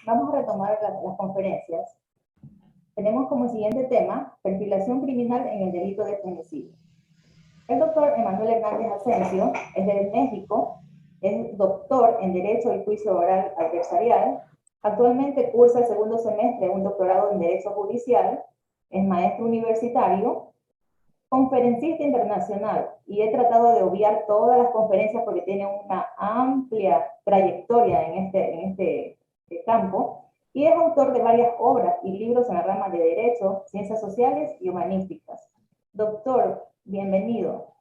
Vamos a retomar las conferencias. Tenemos como siguiente tema, perfilación criminal en el delito de femicidio. El doctor Emanuel Hernández Asensio es de México, es doctor en Derecho y Juicio Oral Adversarial. Actualmente cursa el segundo semestre un doctorado en Derecho Judicial, es maestro universitario, conferencista internacional, y he tratado de obviar todas las conferencias porque tiene una amplia trayectoria en este campo, y es autor de varias obras y libros en la rama de Derecho, Ciencias Sociales y Humanísticas. Doctor, bienvenido.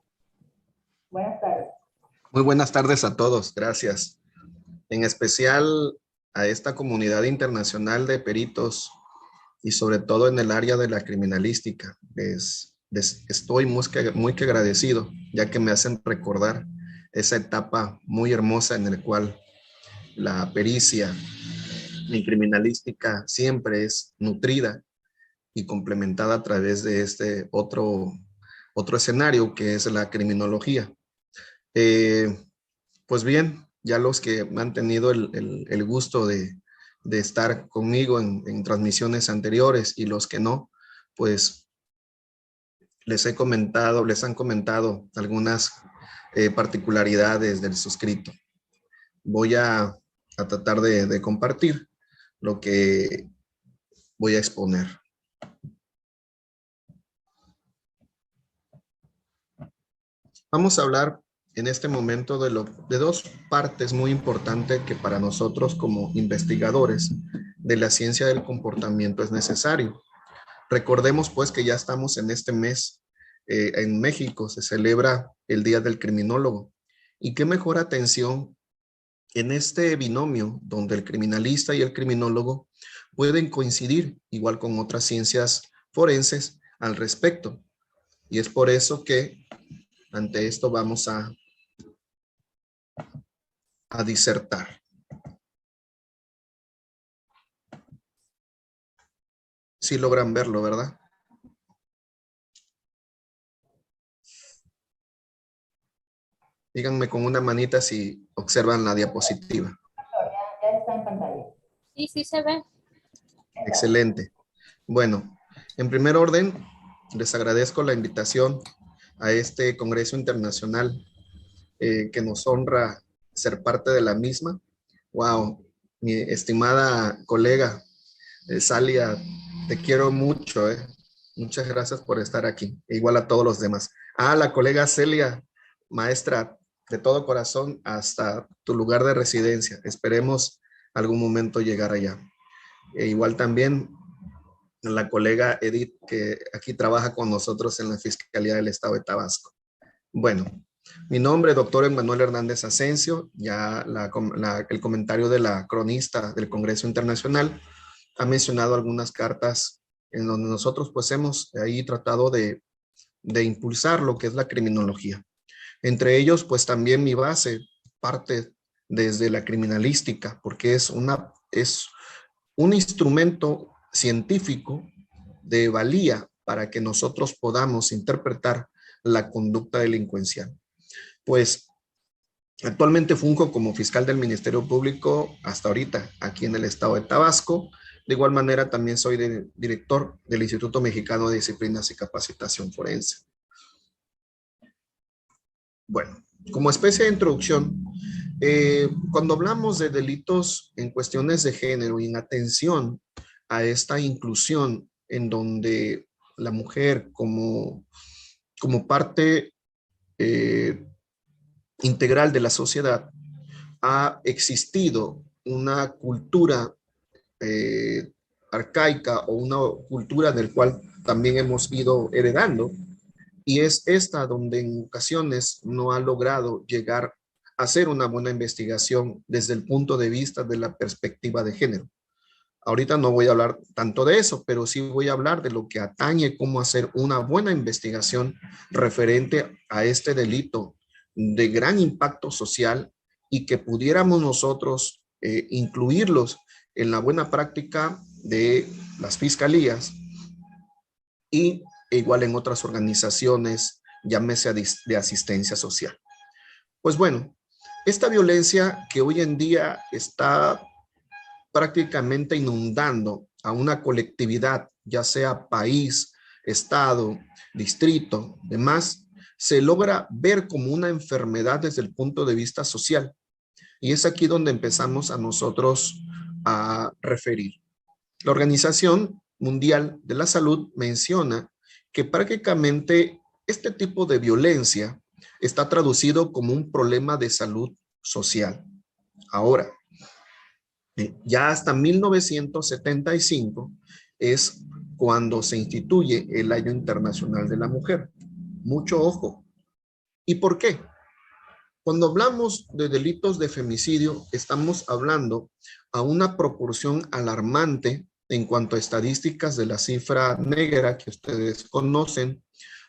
Buenas tardes. Muy buenas tardes a todos, gracias. En especial a esta comunidad internacional de peritos y sobre todo en el área de la criminalística. Estoy muy que agradecido, ya que me hacen recordar esa etapa muy hermosa en la cual la pericia en criminalística siempre es nutrida y complementada a través de este otro escenario que es la criminología. Pues bien, ya los que han tenido el gusto de estar conmigo en transmisiones anteriores y los que no, pues les han comentado algunas particularidades del suscrito. Voy a tratar de compartir lo que voy a exponer. Vamos a hablar en este momento de dos partes muy importantes que para nosotros como investigadores de la ciencia del comportamiento es necesario. Recordemos pues que ya estamos en este mes, en México se celebra el Día del Criminólogo, y qué mejor atención en este binomio donde el criminalista y el criminólogo pueden coincidir igual con otras ciencias forenses al respecto. Y es por eso que ante esto vamos a disertar. Sí logran verlo, ¿verdad? Díganme con una manita si observan la diapositiva. Ya está en pantalla. Sí, sí se ve. Excelente. Bueno, en primer orden, les agradezco la invitación a este Congreso Internacional que nos honra ser parte de la misma. Wow, mi estimada colega Salia, te quiero mucho. Muchas gracias por estar aquí, igual a todos los demás. La colega Celia, maestra, de todo corazón hasta tu lugar de residencia. Esperemos algún momento llegar allá. Igual también la colega Edith, que aquí trabaja con nosotros en la Fiscalía del Estado de Tabasco. Bueno, mi nombre es doctor Emanuel Hernández Asensio. Ya el comentario de la cronista del Congreso Internacional ha mencionado algunas cartas en donde nosotros pues hemos ahí tratado de impulsar lo que es la criminología. Entre ellos pues también mi base parte desde la criminalística, porque es un instrumento científico de valía para que nosotros podamos interpretar la conducta delincuencial. Pues actualmente funjo como fiscal del Ministerio Público hasta ahorita aquí en el estado de Tabasco. De igual manera también soy director del Instituto Mexicano de Disciplinas y Capacitación Forense. Bueno, como especie de introducción, cuando hablamos de delitos en cuestiones de género y en atención a esta inclusión en donde la mujer como parte integral de la sociedad, ha existido una cultura arcaica o una cultura del cual también hemos ido heredando, y es esta donde en ocasiones no ha logrado llegar a hacer una buena investigación desde el punto de vista de la perspectiva de género. Ahorita no voy a hablar tanto de eso, pero sí voy a hablar de lo que atañe cómo hacer una buena investigación referente a este delito de gran impacto social y que pudiéramos nosotros incluirlos en la buena práctica de las fiscalías y igual en otras organizaciones, llámese de asistencia social. Pues bueno, esta violencia que hoy en día está prácticamente inundando a una colectividad, ya sea país, estado, distrito, demás, se logra ver como una enfermedad desde el punto de vista social. Y es aquí donde empezamos a nosotros a referir. La Organización Mundial de la Salud menciona que prácticamente este tipo de violencia está traducido como un problema de salud social. Ahora, ya hasta 1975 es cuando se instituye el Año Internacional de la Mujer. Mucho ojo. ¿Y por qué? Cuando hablamos de delitos de femicidio, estamos hablando a una proporción alarmante en cuanto a estadísticas de la cifra negra que ustedes conocen,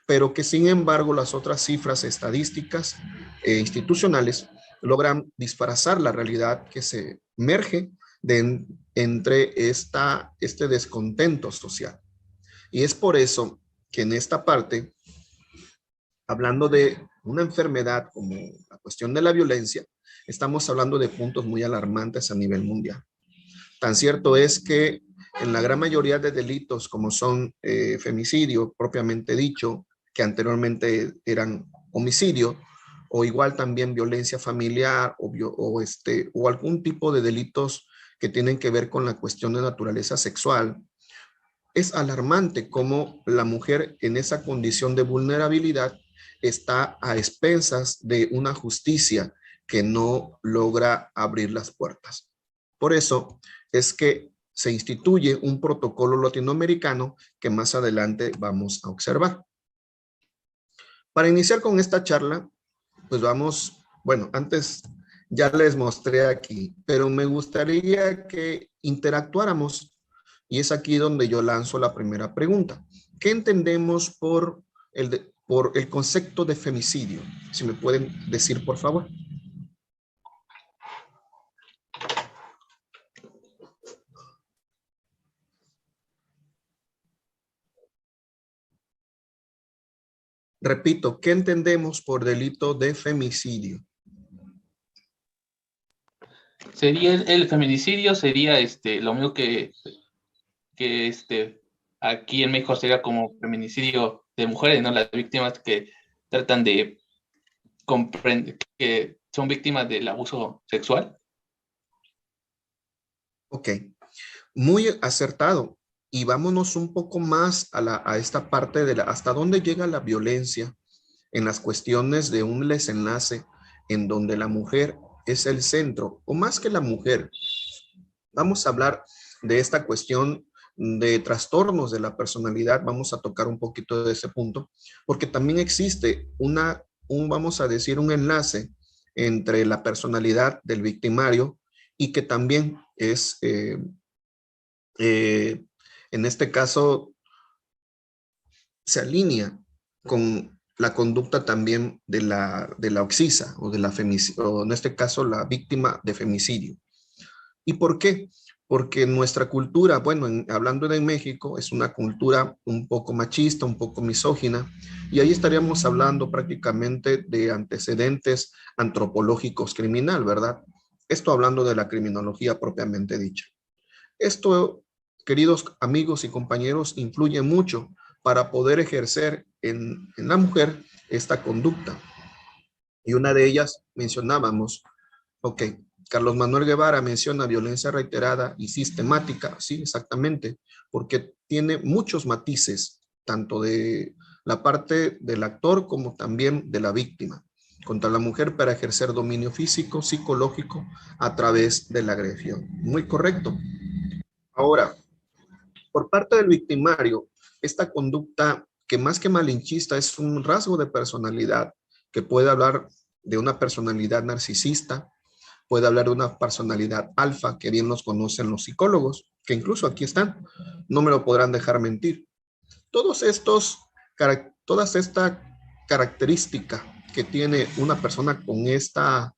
pero que sin embargo las otras cifras estadísticas institucionales logran disfrazar la realidad que se emerge entre este descontento social. Y es por eso que en esta parte, hablando de una enfermedad como la cuestión de la violencia, estamos hablando de puntos muy alarmantes a nivel mundial. Tan cierto es que en la gran mayoría de delitos como son femicidio propiamente dicho, que anteriormente eran homicidio, o igual también violencia familiar o algún tipo de delitos que tienen que ver con la cuestión de naturaleza sexual, es alarmante cómo la mujer en esa condición de vulnerabilidad está a expensas de una justicia que no logra abrir las puertas. Por eso es que se instituye un protocolo latinoamericano que más adelante vamos a observar. Para iniciar con esta charla, pues bueno, antes ya les mostré aquí, pero me gustaría que interactuáramos y es aquí donde yo lanzo la primera pregunta. ¿Qué entendemos por el concepto de femicidio? Si me pueden decir, por favor. Repito, ¿qué entendemos por delito de femicidio? Sería el feminicidio, sería lo mismo que aquí en México sería como feminicidio de mujeres, ¿no? Las víctimas que tratan de comprender, que son víctimas del abuso sexual. Ok, muy acertado. Y vámonos un poco más a esta parte de hasta dónde llega la violencia en las cuestiones de un desenlace en donde la mujer es el centro, o más que la mujer. Vamos a hablar de esta cuestión de trastornos de la personalidad, vamos a tocar un poquito de ese punto, porque también existe vamos a decir, un enlace entre la personalidad del victimario y que también es, en este caso, se alinea con la conducta también de la oxisa o o en este caso la víctima de femicidio. ¿Y por qué? Porque nuestra cultura, bueno, hablando de México, es una cultura un poco machista, un poco misógina, y ahí estaríamos hablando prácticamente de antecedentes antropológicos criminal, ¿verdad? Esto hablando de la criminología propiamente dicha. Esto, queridos amigos y compañeros, influye mucho para poder ejercer en la mujer esta conducta. Y una de ellas mencionábamos, ok, Carlos Manuel Guevara menciona violencia reiterada y sistemática, sí, exactamente, porque tiene muchos matices, tanto de la parte del actor como también de la víctima, contra la mujer para ejercer dominio físico, psicológico, a través de la agresión. Muy correcto. Ahora, por parte del victimario, esta conducta que más que malinchista es un rasgo de personalidad que puede hablar de una personalidad narcisista, puede hablar de una personalidad alfa, que bien los conocen los psicólogos, que incluso aquí están, no me lo podrán dejar mentir. Todas esta característica que tiene una persona con esta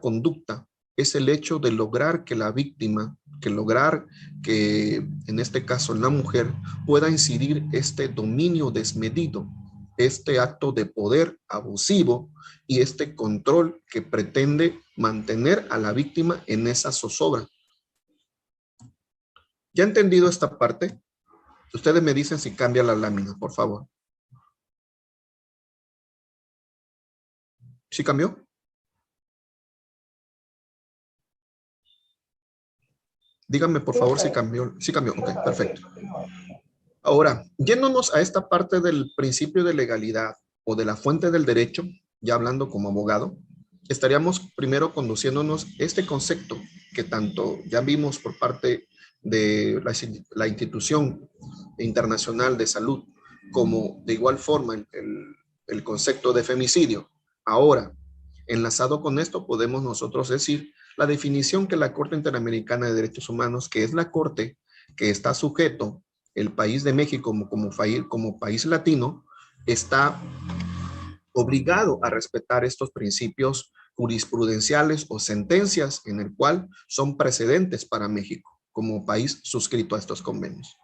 conducta es el hecho de lograr que la víctima, lograr que en este caso la mujer pueda incidir este dominio desmedido, este acto de poder abusivo y este control que pretende mantener a la víctima en esa zozobra. ¿Ya entendido esta parte? Ustedes me dicen si cambia la lámina, por favor. ¿Sí cambió? Díganme, por favor, si cambió. Sí cambió. Ok, perfecto. Ahora, yéndonos a esta parte del principio de legalidad o de la fuente del derecho, ya hablando como abogado, estaríamos primero conduciéndonos este concepto que tanto ya vimos por parte de la institución internacional de salud, como de igual forma el concepto de femicidio. Ahora, enlazado con esto, podemos nosotros decir la definición que la Corte Interamericana de Derechos Humanos, que es la Corte que está sujeto el país de México como país latino, está obligado a respetar estos principios jurisprudenciales o sentencias en el cual son precedentes para México como país suscrito a estos convenios.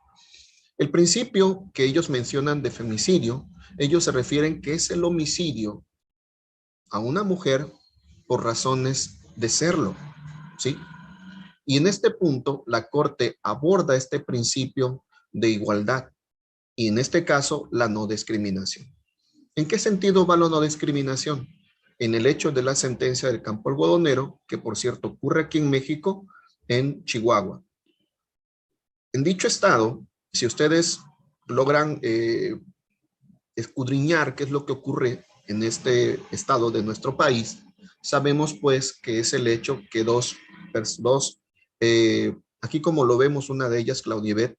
El principio que ellos mencionan de femicidio, ellos se refieren que es el homicidio a una mujer por razones de serlo, ¿sí? Y en este punto, la Corte aborda este principio de igualdad y en este caso, la no discriminación. ¿En qué sentido va la no discriminación? En el hecho de la sentencia del campo algodonero, que por cierto ocurre aquí en México, en Chihuahua. En dicho estado, si ustedes logran escudriñar qué es lo que ocurre en este estado de nuestro país, sabemos pues que es el hecho que aquí como lo vemos, una de ellas, Claudibet,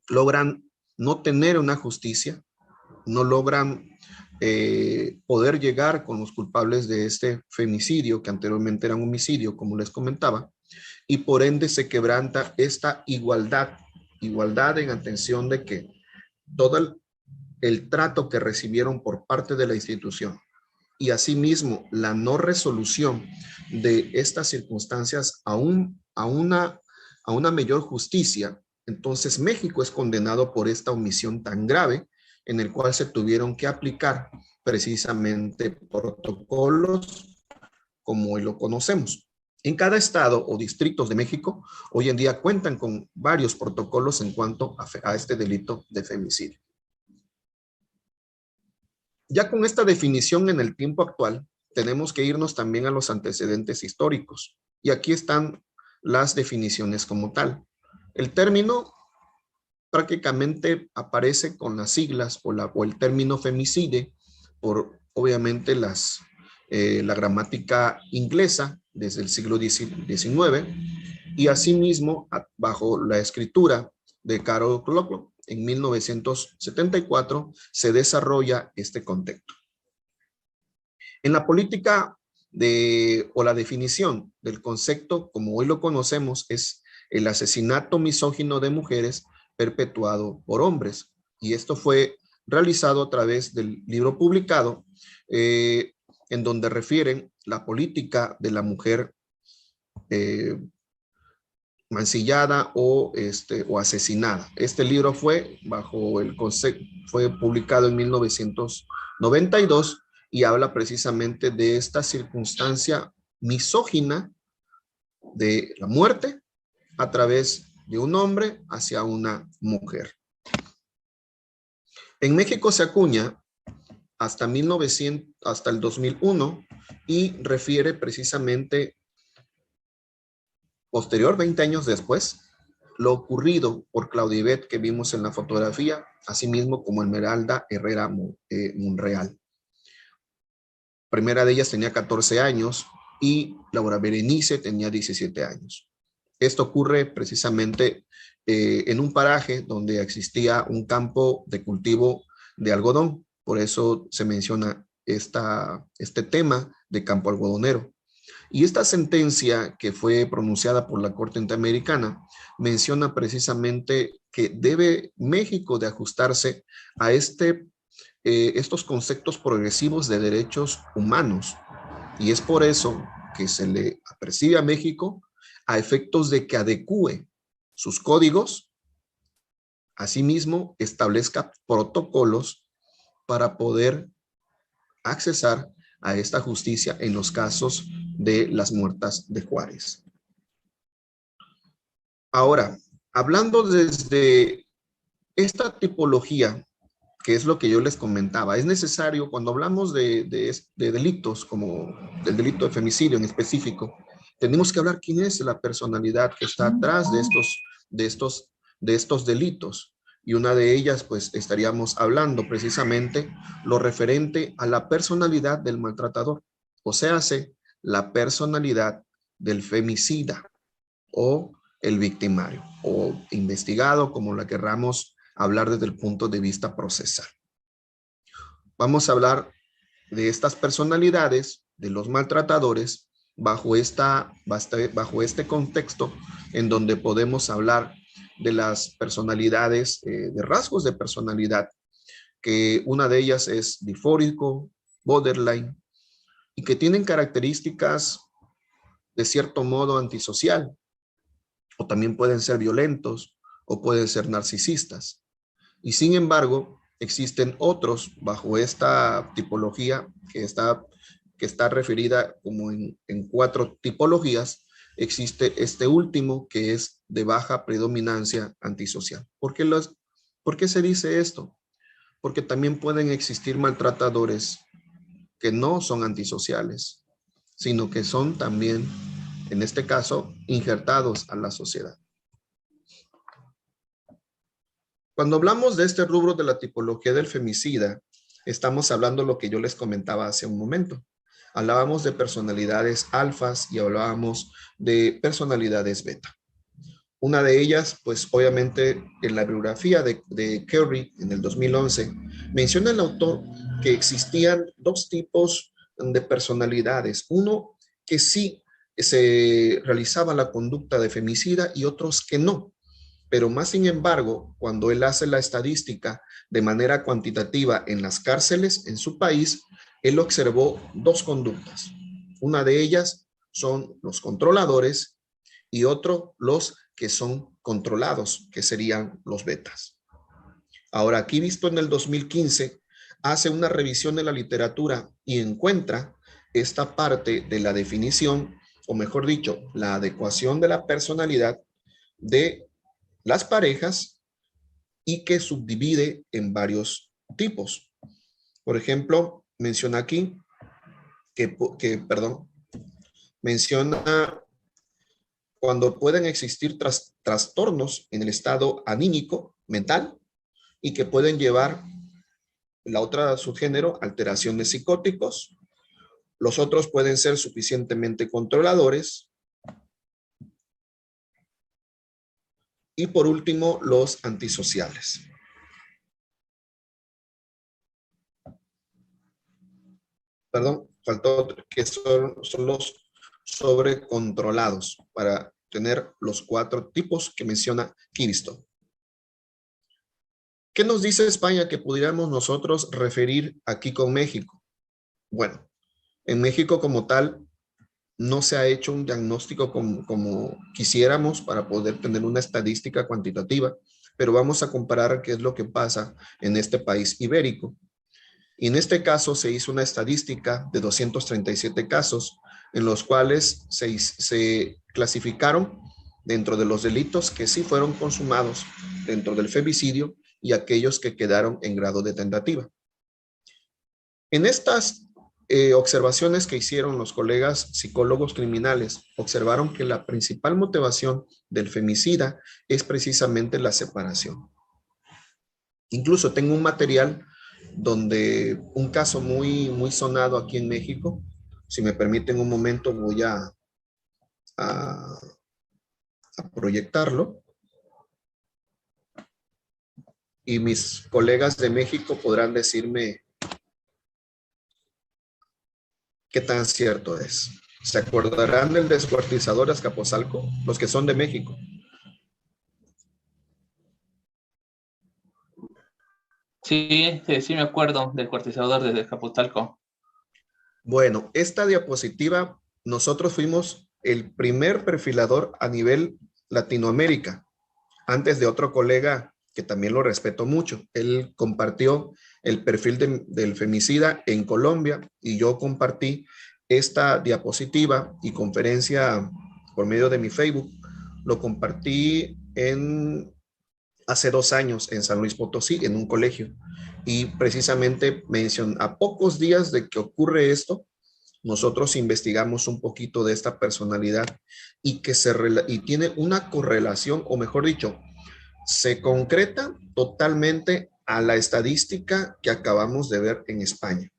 logran no tener una justicia, no logran poder llegar con los culpables de este femicidio, que anteriormente era un homicidio, como les comentaba, y por ende se quebranta esta igualdad en atención de que todo el trato que recibieron por parte de la institución y asimismo la no resolución de estas circunstancias a una mayor justicia. Entonces México es condenado por esta omisión tan grave en el cual se tuvieron que aplicar precisamente protocolos como hoy lo conocemos. En cada estado o distritos de México hoy en día cuentan con varios protocolos en cuanto a este delito de femicidio. Ya con esta definición en el tiempo actual, tenemos que irnos también a los antecedentes históricos. Y aquí están las definiciones como tal. El término prácticamente aparece con las siglas o el término femicide por obviamente la gramática inglesa desde el siglo XIX y asimismo bajo la escritura de Carol Clocklock en 1974 se desarrolla este contexto. En la política o la definición del concepto, como hoy lo conocemos, es el asesinato misógino de mujeres perpetuado por hombres. Y esto fue realizado a través del libro publicado en donde refieren la política de la mujer mancillada o asesinada. Este libro fue bajo el concepto, fue publicado en 1992 y habla precisamente de esta circunstancia misógina de la muerte a través de un hombre hacia una mujer. En México se acuña hasta el 2001 y refiere precisamente posterior, 20 años después, lo ocurrido por Claudibet que vimos en la fotografía, asimismo como Esmeralda Herrera Monreal. Primera de ellas tenía 14 años y Laura Berenice tenía 17 años. Esto ocurre precisamente en un paraje donde existía un campo de cultivo de algodón. Por eso se menciona este tema de campo algodonero. Y esta sentencia que fue pronunciada por la Corte Interamericana menciona precisamente que debe México de ajustarse a estos conceptos progresivos de derechos humanos. Y es por eso que se le apercibe a México a efectos de que adecúe sus códigos, asimismo establezca protocolos para poder accesar a esta justicia en los casos de las muertas de Juárez. Ahora, Hablando desde esta tipología, que es lo que yo les comentaba, es necesario cuando hablamos de delitos, como el delito de femicidio en específico, tenemos que hablar quién es la personalidad que está atrás de estos delitos. Y una de ellas, pues, estaríamos hablando precisamente lo referente a la personalidad del maltratador, o sea, la personalidad del femicida o el victimario, o investigado, como la querramos hablar desde el punto de vista procesal. Vamos a hablar de estas personalidades, de los maltratadores, bajo este contexto en donde podemos hablar de las personalidades, de rasgos de personalidad, que una de ellas es difórico, borderline, y que tienen características de cierto modo antisocial, o también pueden ser violentos, o pueden ser narcisistas. Y sin embargo, existen otros bajo esta tipología que está referida como en 4 tipologías. Existe este último que es de baja predominancia antisocial. ¿Por qué se dice esto? Porque también pueden existir maltratadores que no son antisociales, sino que son también, en este caso, injertados a la sociedad. Cuando hablamos de este rubro de la tipología del femicida, estamos hablando lo que yo les comentaba hace un momento. Hablábamos de personalidades alfas y hablábamos de personalidades beta. Una de ellas, pues obviamente en la biografía de Curry en el 2011, menciona el autor que existían 2 tipos de personalidades. Uno que sí se realizaba la conducta de femicida y otros que no. Pero más sin embargo, cuando él hace la estadística de manera cuantitativa en las cárceles en su país, él observó 2 conductas. Una de ellas son los controladores y otro los que son controlados, que serían los betas. Ahora, aquí visto en el 2015, hace una revisión de la literatura y encuentra esta parte de la definición, o mejor dicho, la adecuación de la personalidad de las parejas y que subdivide en varios tipos. Por ejemplo, menciona aquí menciona cuando pueden existir trastornos en el estado anímico, mental, y que pueden llevar la otra subgénero, alteraciones psicóticos. Los otros pueden ser suficientemente controladores. Y por último, los antisociales. Perdón, faltó otro, que son los sobrecontrolados, para tener los 4 tipos que menciona Kivisto. ¿Qué nos dice España que pudiéramos nosotros referir aquí con México? Bueno, en México como tal, no se ha hecho un diagnóstico como quisiéramos para poder tener una estadística cuantitativa, pero vamos a comparar qué es lo que pasa en este país ibérico. Y en este caso se hizo una estadística de 237 casos, en los cuales se clasificaron dentro de los delitos que sí fueron consumados dentro del femicidio y aquellos que quedaron en grado de tentativa. En estas observaciones que hicieron los colegas psicólogos criminales, observaron que la principal motivación del femicida es precisamente la separación. Incluso tengo un material donde un caso muy sonado aquí en México, si me permiten un momento voy a proyectarlo y mis colegas de México podrán decirme qué tan cierto es. ¿Se acordarán del descuartizador de Azcapotzalco? Los que son de México. Sí, me acuerdo del descuartizador de Azcapotzalco. Bueno, esta diapositiva, nosotros fuimos el primer perfilador a nivel Latinoamérica, antes de otro colega que también lo respeto mucho. Él compartió el perfil del femicida en Colombia y yo compartí esta diapositiva y conferencia por medio de mi Facebook lo compartí hace 2 años en San Luis Potosí, en un colegio. Y precisamente a pocos días de que ocurre esto, nosotros investigamos un poquito de esta personalidad y y tiene una correlación, o mejor dicho, se concreta totalmente a la estadística que acabamos de ver en España.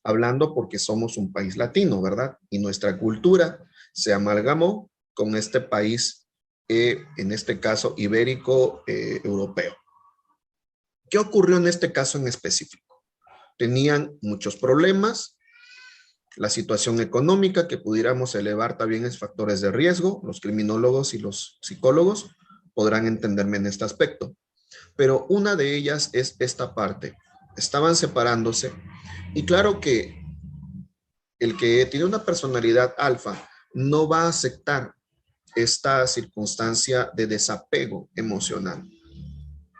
Hablando porque somos un país latino, ¿verdad? Y nuestra cultura se amalgamó con este país, en este caso ibérico, europeo. ¿Qué ocurrió en este caso en específico? Tenían muchos problemas, la situación económica que pudiéramos elevar también es factores de riesgo, los criminólogos y los psicólogos podrán entenderme en este aspecto, pero una de ellas es esta parte, estaban separándose y claro que el que tiene una personalidad alfa no va a aceptar esta circunstancia de desapego emocional.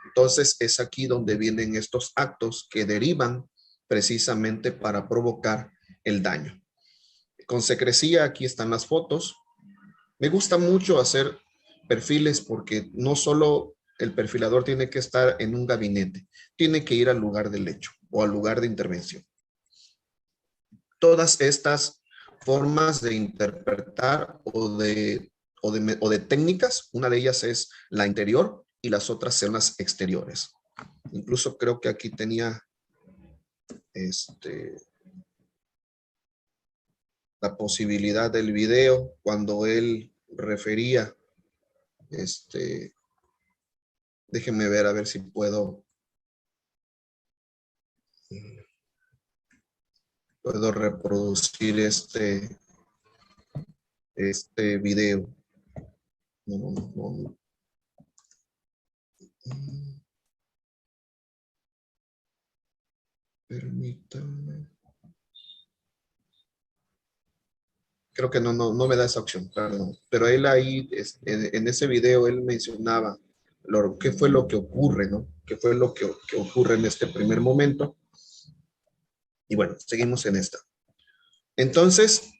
Entonces es aquí donde vienen estos actos que derivan precisamente para provocar el daño. Con secrecía, aquí están las fotos. Me gusta mucho hacer perfiles porque no solo el perfilador tiene que estar en un gabinete, tiene que ir al lugar del hecho o al lugar de intervención. Todas estas formas de interpretar o de técnicas, una de ellas es la interior y las otras son las exteriores. Incluso creo que aquí tenía la posibilidad del video cuando él refería, déjenme ver a ver si puedo reproducir este video. No. Permítame. Creo que no me da esa opción, perdón. Pero él ahí, en ese video, él mencionaba qué fue lo que ocurre, ¿no? ¿Qué fue lo que ocurre en este primer momento? Y bueno, seguimos en esta. Entonces,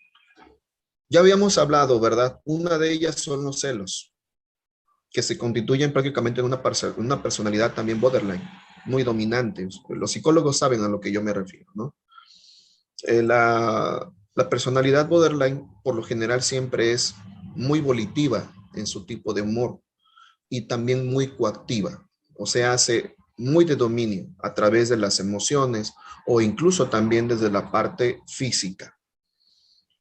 ya habíamos hablado, ¿verdad? Una de ellas son los celos, que se constituyen prácticamente en una personalidad también borderline, muy dominante. Los psicólogos saben a lo que yo me refiero, ¿no? La personalidad borderline, por lo general, siempre es muy volitiva en su tipo de humor y también muy coactiva, o sea, hace muy de dominio a través de las emociones o incluso también desde la parte física.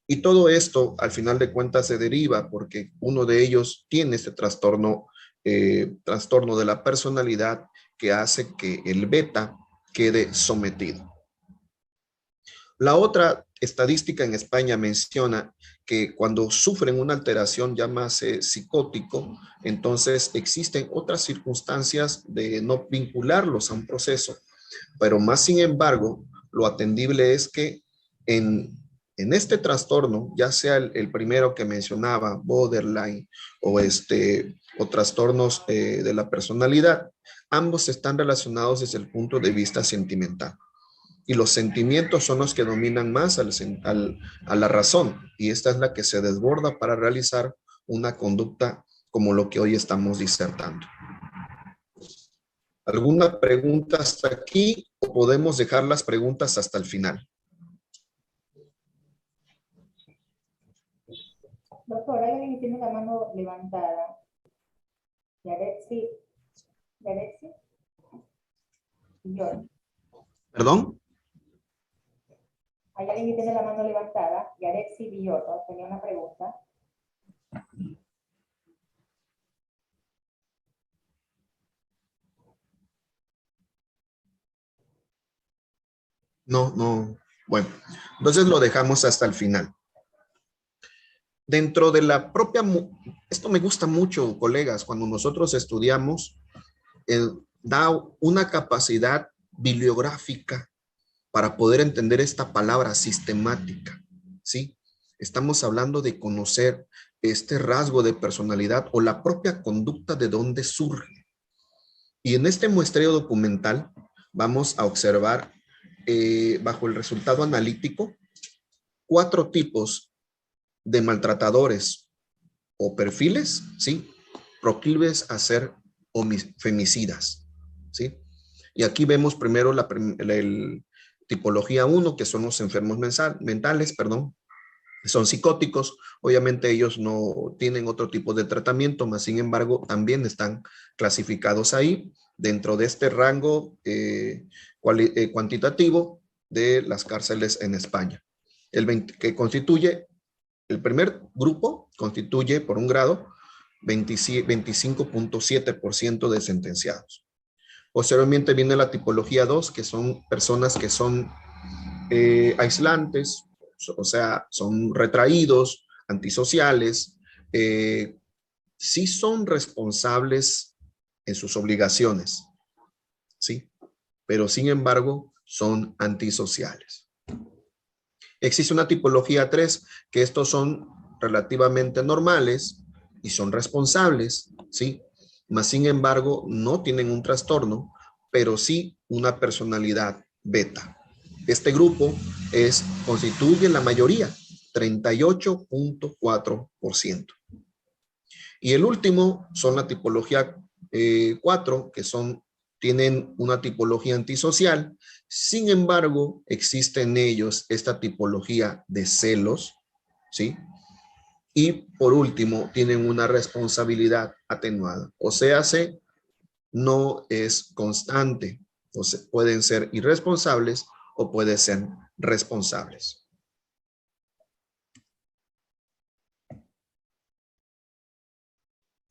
Y todo esto, al final de cuentas, se deriva porque uno de ellos tiene este trastorno de la personalidad que hace que el beta quede sometido. La otra estadística en España menciona que cuando sufren una alteración llámase psicótico, entonces existen otras circunstancias de no vincularlos a un proceso, pero más sin embargo, lo atendible es que en este trastorno, ya sea el primero que mencionaba, borderline, o trastornos de la personalidad, ambos están relacionados desde el punto de vista sentimental. Y los sentimientos son los que dominan más a la razón, y esta es la que se desborda para realizar una conducta como lo que hoy estamos disertando. ¿Alguna pregunta hasta aquí o podemos dejar las preguntas hasta el final? Doctor, hay alguien que tiene la mano levantada. Yarexi. Yo. ¿Perdón? Hay alguien que tiene la mano levantada. Yarexi Villoro tenía una pregunta. No. Bueno, entonces lo dejamos hasta el final. Dentro de la propia, esto me gusta mucho, colegas, cuando nosotros estudiamos, da una capacidad bibliográfica para poder entender esta palabra sistemática, ¿sí? Estamos hablando de conocer este rasgo de personalidad o la propia conducta de dónde surge. Y en este muestreo documental vamos a observar, bajo el resultado analítico, 4 tipos de maltratadores o perfiles, ¿sí?, proclives a ser femicidas, ¿sí? Y aquí vemos primero la tipología 1, que son los enfermos mentales, perdón, son psicóticos. Obviamente ellos no tienen otro tipo de tratamiento, mas sin embargo también están clasificados ahí dentro de este rango cuantitativo de las cárceles en España. Que constituye, el primer grupo constituye por un grado 25.7% de sentenciados. Posteriormente viene la tipología 2, que son personas que son aislantes, o sea, son retraídos, antisociales, sí son responsables en sus obligaciones, ¿sí? Pero sin embargo son antisociales. Existe una tipología 3, que estos son relativamente normales y son responsables, ¿sí? Mas sin embargo no tienen un trastorno, pero sí una personalidad beta. Este grupo constituye la mayoría, 38.4%. Y el último son la tipología 4, que tienen una tipología antisocial. Sin embargo, existe en ellos esta tipología de celos, ¿sí? Y por último, tienen una responsabilidad atenuada. O sea, no es constante. O sea, pueden ser irresponsables o pueden ser responsables.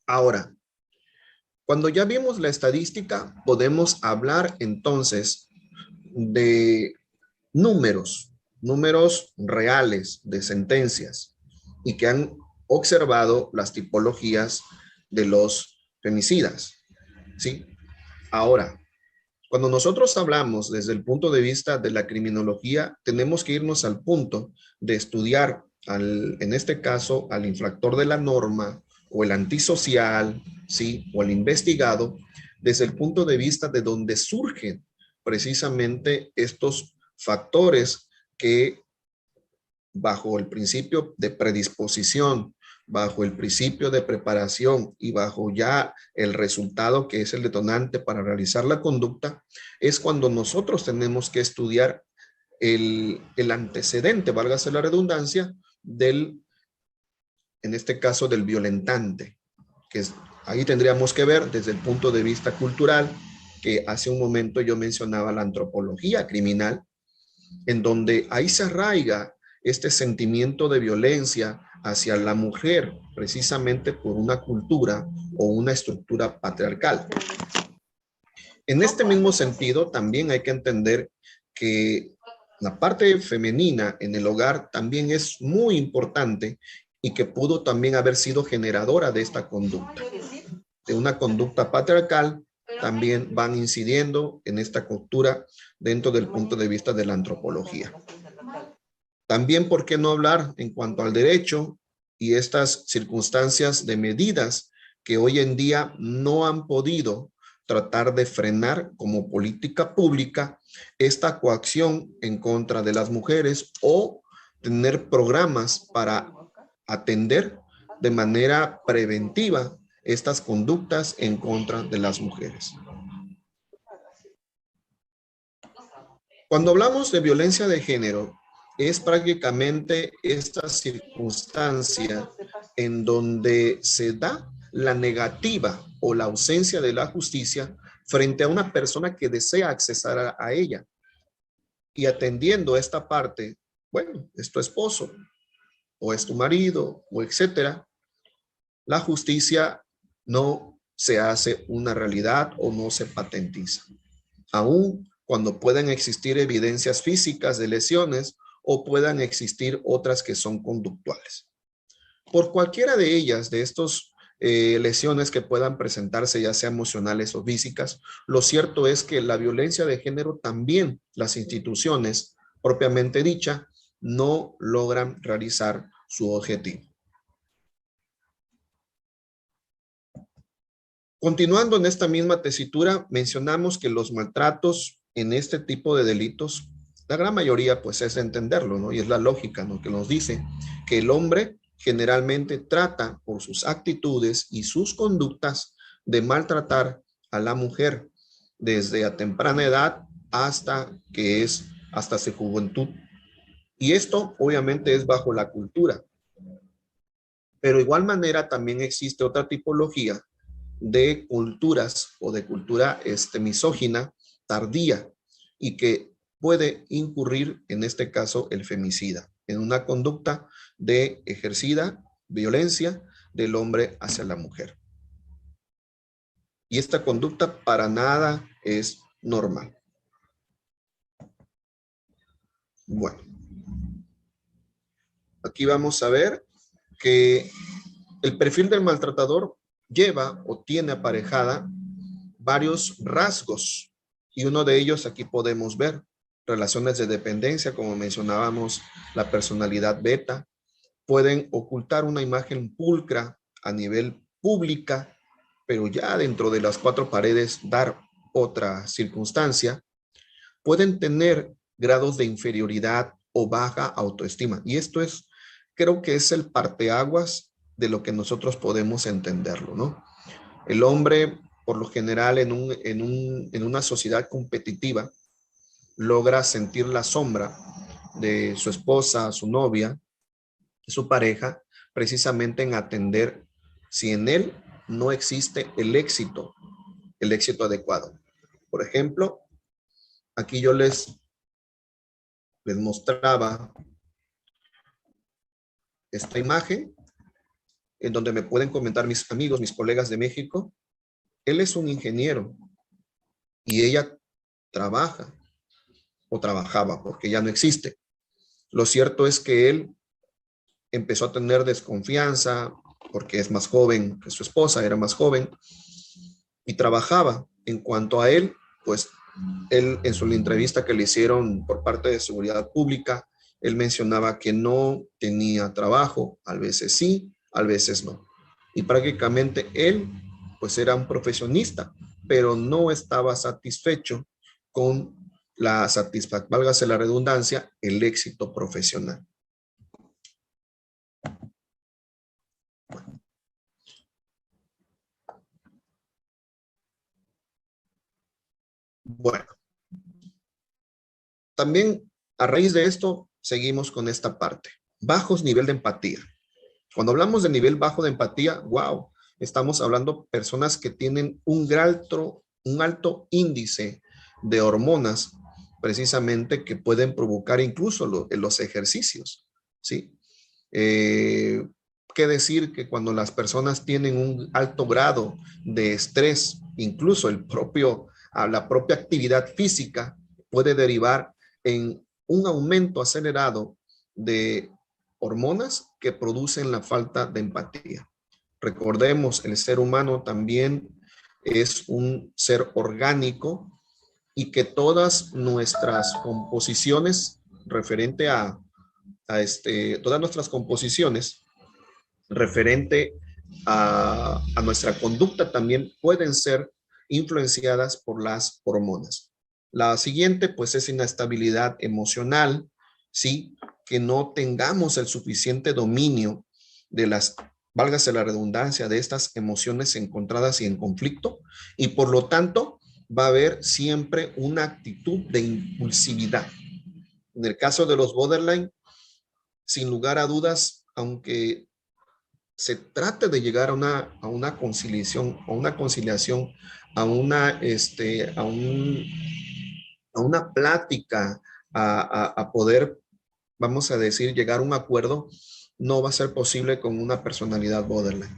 Ahora, cuando ya vimos la estadística, podemos hablar entonces de números reales de sentencias y que han observado las tipologías de los femicidas, ¿sí? Ahora, cuando nosotros hablamos desde el punto de vista de la criminología, tenemos que irnos al punto de estudiar, en este caso, al infractor de la norma o el antisocial, ¿sí?, o el investigado, desde el punto de vista de donde surgen precisamente estos factores que, bajo el principio de predisposición, bajo el principio de preparación y bajo ya el resultado que es el detonante para realizar la conducta, es cuando nosotros tenemos que estudiar el antecedente, válgase la redundancia, en este caso del violentante, que ahí tendríamos que ver desde el punto de vista cultural, que hace un momento yo mencionaba la antropología criminal, en donde ahí se arraiga este sentimiento de violencia hacia la mujer, precisamente por una cultura o una estructura patriarcal. En este mismo sentido, también hay que entender que la parte femenina en el hogar también es muy importante y que pudo también haber sido generadora de esta conducta, de una conducta patriarcal. También van incidiendo en esta cultura dentro del punto de vista de la antropología. También, ¿por qué no hablar en cuanto al derecho y estas circunstancias de medidas que hoy en día no han podido tratar de frenar como política pública esta coacción en contra de las mujeres o tener programas para atender de manera preventiva estas conductas en contra de las mujeres? Cuando hablamos de violencia de género, es prácticamente esta circunstancia en donde se da la negativa o la ausencia de la justicia frente a una persona que desea accesar a ella. Y atendiendo a esta parte, bueno, es tu esposo o es tu marido o etcétera, la justicia no se hace una realidad o no se patentiza. Aún cuando puedan existir evidencias físicas de lesiones o puedan existir otras que son conductuales. Por cualquiera de ellas, de estos lesiones que puedan presentarse, ya sea emocionales o físicas, lo cierto es que la violencia de género también, las instituciones propiamente dicha, no logran realizar su objetivo. Continuando en esta misma tesitura, mencionamos que los maltratos en este tipo de delitos, la gran mayoría pues es entenderlo, ¿no? Y es la lógica, ¿no?, que nos dice que el hombre generalmente trata por sus actitudes y sus conductas de maltratar a la mujer desde a temprana edad hasta su juventud. Y esto obviamente es bajo la cultura. Pero de igual manera también existe otra tipología de culturas o de cultura misógina tardía y que puede incurrir en este caso el femicida, en una conducta de ejercida violencia del hombre hacia la mujer. Y esta conducta para nada es normal. Bueno, aquí vamos a ver que el perfil del maltratador lleva o tiene aparejada varios rasgos y uno de ellos aquí podemos ver relaciones de dependencia, como mencionábamos, la personalidad beta, pueden ocultar una imagen pulcra a nivel pública, pero ya dentro de las cuatro paredes dar otra circunstancia, pueden tener grados de inferioridad o baja autoestima. Y esto es, creo que es el parteaguas de lo que nosotros podemos entenderlo, ¿no? El hombre, por lo general, en una sociedad competitiva, logra sentir la sombra de su esposa, su novia, su pareja, precisamente en atender si en él no existe el éxito adecuado. Por ejemplo, aquí yo les mostraba esta imagen en donde me pueden comentar mis amigos, mis colegas de México. Él es un ingeniero y ella trabaja o trabajaba porque ya no existe. Lo cierto es que él empezó a tener desconfianza porque es más joven que su esposa, era más joven y trabajaba. En cuanto a él, pues él en su entrevista que le hicieron por parte de Seguridad Pública, él mencionaba que no tenía trabajo, a veces sí, a veces no. Y prácticamente él pues era un profesionista, pero no estaba satisfecho con válgase la redundancia, el éxito profesional. Bueno, también a raíz de esto seguimos con esta parte. Bajos nivel de empatía. Cuando hablamos de nivel bajo de empatía, wow, estamos hablando de personas que tienen un alto índice de hormonas, precisamente que pueden provocar incluso los ejercicios, ¿sí? ¿Qué decir? Que cuando las personas tienen un alto grado de estrés, incluso la propia actividad física puede derivar en un aumento acelerado de hormonas que producen la falta de empatía. Recordemos, el ser humano también es un ser orgánico y que todas nuestras composiciones todas nuestras composiciones referente a nuestra conducta también pueden ser influenciadas por las hormonas. La siguiente, pues, es inestabilidad emocional, ¿sí? Que no tengamos el suficiente dominio de válgase la redundancia, de estas emociones encontradas y en conflicto, y por lo tanto va a haber siempre una actitud de impulsividad. En el caso de los borderline, sin lugar a dudas, aunque se trate de llegar a una conciliación, a una plática, a poder, vamos a decir, llegar a un acuerdo, no va a ser posible con una personalidad borderline.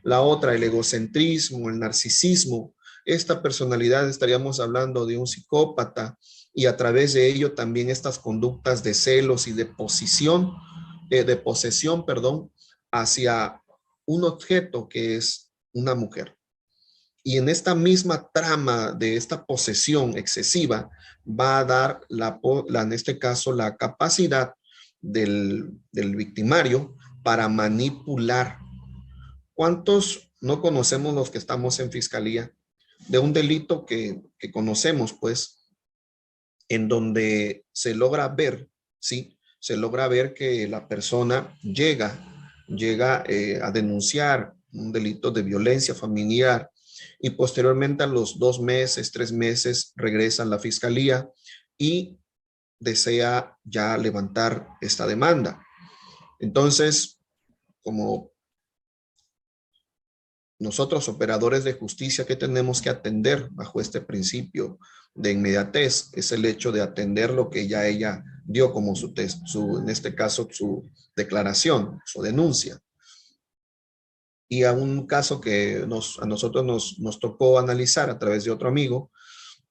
La otra, el egocentrismo, el narcisismo. Esta personalidad estaríamos hablando de un psicópata y a través de ello también estas conductas de celos y de posesión, hacia un objeto que es una mujer. Y en esta misma trama de esta posesión excesiva va a dar en este caso la capacidad del victimario para manipular. ¿Cuántos no conocemos los que estamos en fiscalía de un delito que conocemos, pues, en donde se logra ver, ¿sí? Se logra ver que la persona llega llega a denunciar un delito de violencia familiar y posteriormente a los 2 meses, 3 meses regresa a la fiscalía y desea ya levantar esta demanda. Entonces, como nosotros operadores de justicia que tenemos que atender bajo este principio de inmediatez es el hecho de atender lo que ya ella dio como en este caso su declaración, su denuncia. Y a un caso que a nosotros nos tocó analizar a través de otro amigo,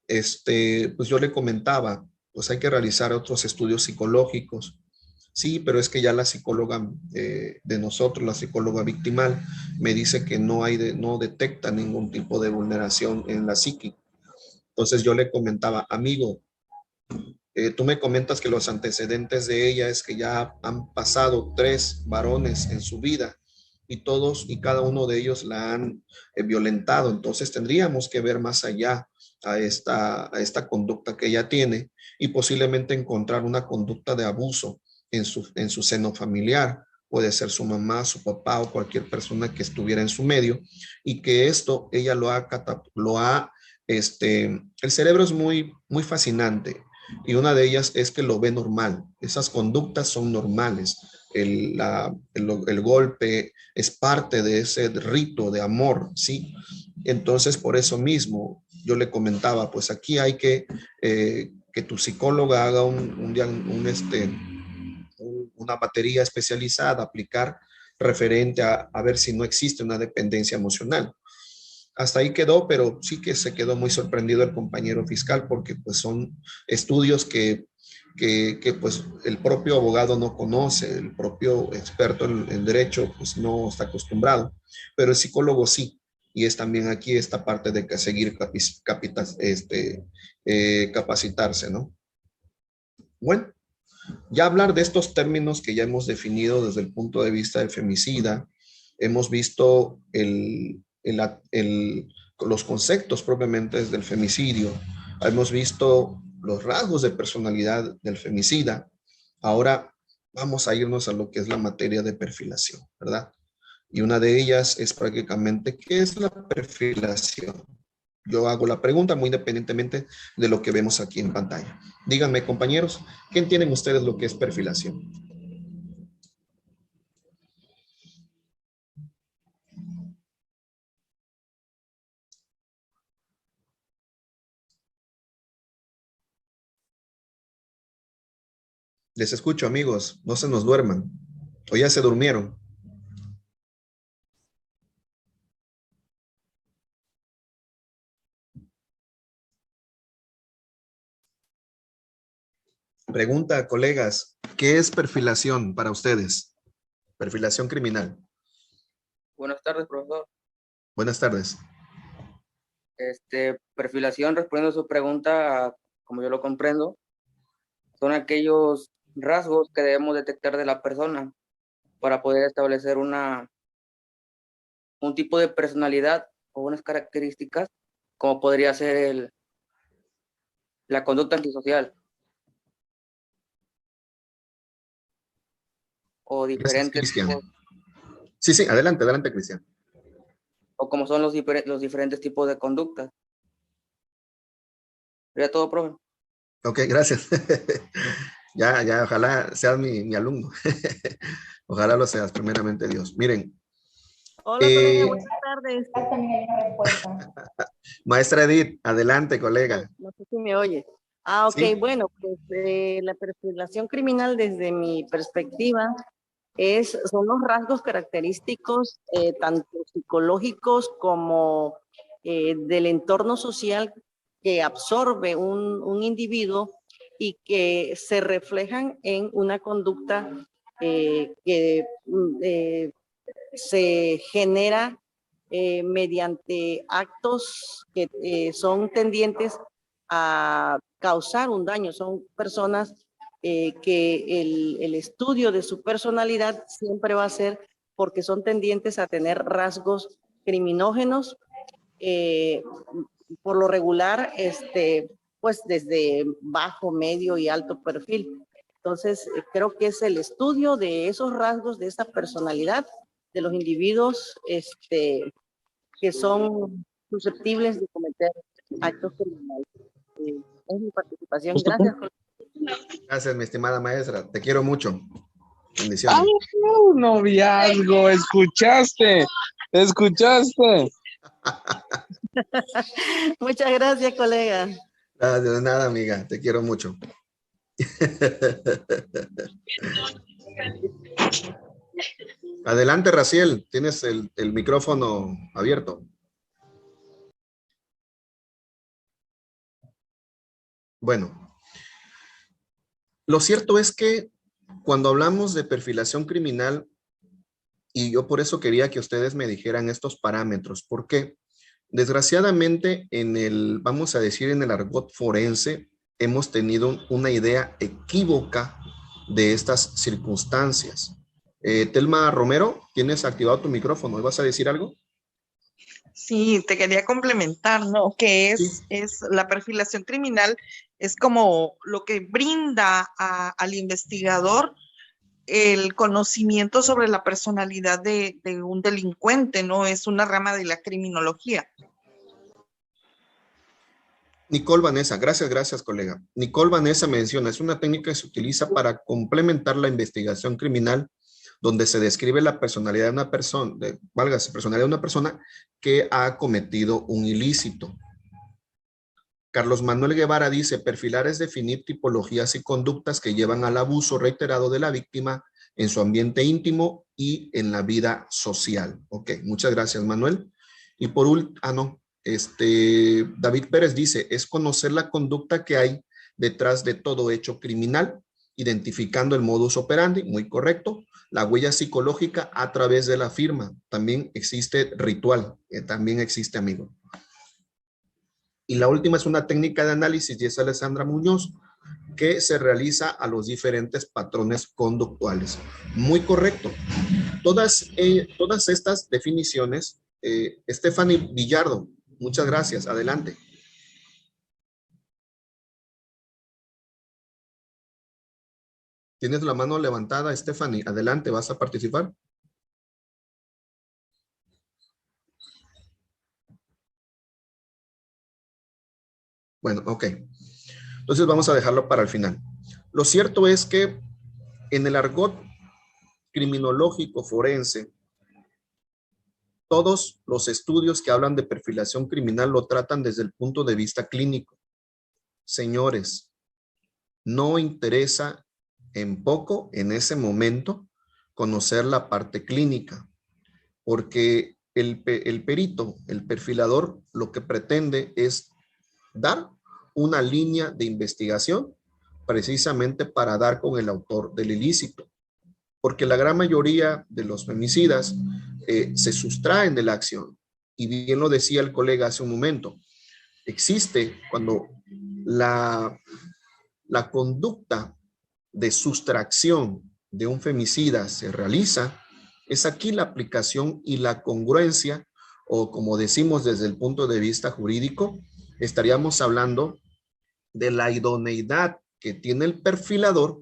pues yo le comentaba, pues hay que realizar otros estudios psicológicos. Sí, pero es que ya la psicóloga de nosotros, la psicóloga victimal, me dice que no detecta ningún tipo de vulneración en la psique. Entonces yo le comentaba, amigo, tú me comentas que los antecedentes de ella es que ya han pasado 3 varones en su vida y todos y cada uno de ellos la han violentado. Entonces tendríamos que ver más allá a esta conducta que ella tiene y posiblemente encontrar una conducta de abuso en su seno familiar. Puede ser su mamá, su papá o cualquier persona que estuviera en su medio y que esto ella el cerebro es muy, muy fascinante y una de ellas es que lo ve normal. Esas conductas son normales. El golpe es parte de ese rito de amor, ¿sí? Entonces, por eso mismo, yo le comentaba, pues aquí hay que tu psicóloga haga una batería especializada, aplicar referente a ver si no existe una dependencia emocional. Hasta ahí quedó, pero sí que se quedó muy sorprendido el compañero fiscal porque pues son estudios que pues el propio abogado no conoce, el propio experto en derecho pues no está acostumbrado, pero el psicólogo sí. Y es también aquí esta parte de que seguir capacitarse, ¿no? Bueno, ya hablar de estos términos que ya hemos definido desde el punto de vista del femicida, hemos visto los conceptos propiamente del femicidio, hemos visto los rasgos de personalidad del femicida. Ahora vamos a irnos a lo que es la materia de perfilación, ¿verdad? Y una de ellas es prácticamente, ¿qué es la perfilación? Yo hago la pregunta muy independientemente de lo que vemos aquí en pantalla. Díganme, compañeros, ¿qué entienden ustedes lo que es perfilación? Les escucho, amigos, no se nos duerman. O ya se durmieron. Pregunta, colegas, ¿qué es perfilación para ustedes? Perfilación criminal. Buenas tardes, profesor. Buenas tardes. Perfilación, respondiendo a su pregunta, como yo lo comprendo, son aquellos rasgos que debemos detectar de la persona para poder establecer un tipo de personalidad o unas características, como podría ser la conducta antisocial o Gracias, diferentes Cristian. tipos, Sí, adelante, Cristian. o como son los diferentes tipos de conductas. ¿Sería todo, profe? Ok, gracias. Ya, ojalá seas mi alumno. Ojalá lo seas, primeramente Dios. Miren. Hola, colega, buenas tardes. También hay una respuesta. Maestra Edith, adelante, colega. No sé si me oye. Ok, ¿Sí? bueno, pues la perfilación criminal desde mi perspectiva son los rasgos característicos tanto psicológicos como del entorno social que absorbe un individuo y que se reflejan en una conducta que se genera mediante actos que son tendientes a causar un daño. Son personas que el estudio de su personalidad siempre va a ser porque son tendientes a tener rasgos criminógenos, por lo regular, pues desde bajo, medio y alto perfil. Entonces, creo que es el estudio de esos rasgos, de esa personalidad de los individuos que son susceptibles de cometer actos criminales. Es mi participación. Gracias. Gracias, mi estimada maestra. Te quiero mucho. Bendiciones. ¡Ay, un noviazgo! ¿Escuchaste? ¿Escuchaste? Muchas gracias, colega. Gracias, de nada, amiga. Te quiero mucho. Adelante, Raciel. Tienes el micrófono abierto. Bueno, lo cierto es que cuando hablamos de perfilación criminal, y yo por eso quería que ustedes me dijeran estos parámetros, porque desgraciadamente vamos a decir, en el argot forense, hemos tenido una idea equívoca de estas circunstancias. Telma Romero, tienes activado tu micrófono. ¿Vas a decir algo? Sí, te quería complementar, ¿no? Que es la perfilación criminal, es como lo que brinda al investigador el conocimiento sobre la personalidad de un delincuente, ¿no? Es una rama de la criminología. Nicole Vanessa, gracias, colega. Nicole Vanessa menciona, es una técnica que se utiliza para complementar la investigación criminal, donde se describe la personalidad de una persona, personalidad de una persona que ha cometido un ilícito. Carlos Manuel Guevara dice, perfilar es definir tipologías y conductas que llevan al abuso reiterado de la víctima en su ambiente íntimo y en la vida social. Ok, muchas gracias, Manuel. Y por último, David Pérez dice, es conocer la conducta que hay detrás de todo hecho criminal, identificando el modus operandi, muy correcto, la huella psicológica a través de la firma, también existe ritual, también existe, amigo. Y la última es una técnica de análisis, y es Alessandra Muñoz, que se realiza a los diferentes patrones conductuales. Muy correcto. Todas estas definiciones, Stephanie Villardo, muchas gracias. Adelante. Tienes la mano levantada, Stephanie. Adelante, ¿vas a participar? Bueno, ok. Entonces vamos a dejarlo para el final. Lo cierto es que en el argot criminológico forense, todos los estudios que hablan de perfilación criminal lo tratan desde el punto de vista clínico. Señores, no interesa en poco, en ese momento, conocer la parte clínica, porque el perito, el perfilador, lo que pretende es dar una línea de investigación precisamente para dar con el autor del ilícito, porque la gran mayoría de los femicidas se sustraen de la acción, y bien lo decía el colega hace un momento, existe cuando la conducta de sustracción de un femicida se realiza, es aquí la aplicación y la congruencia, o como decimos desde el punto de vista jurídico, estaríamos hablando de la idoneidad que tiene el perfilador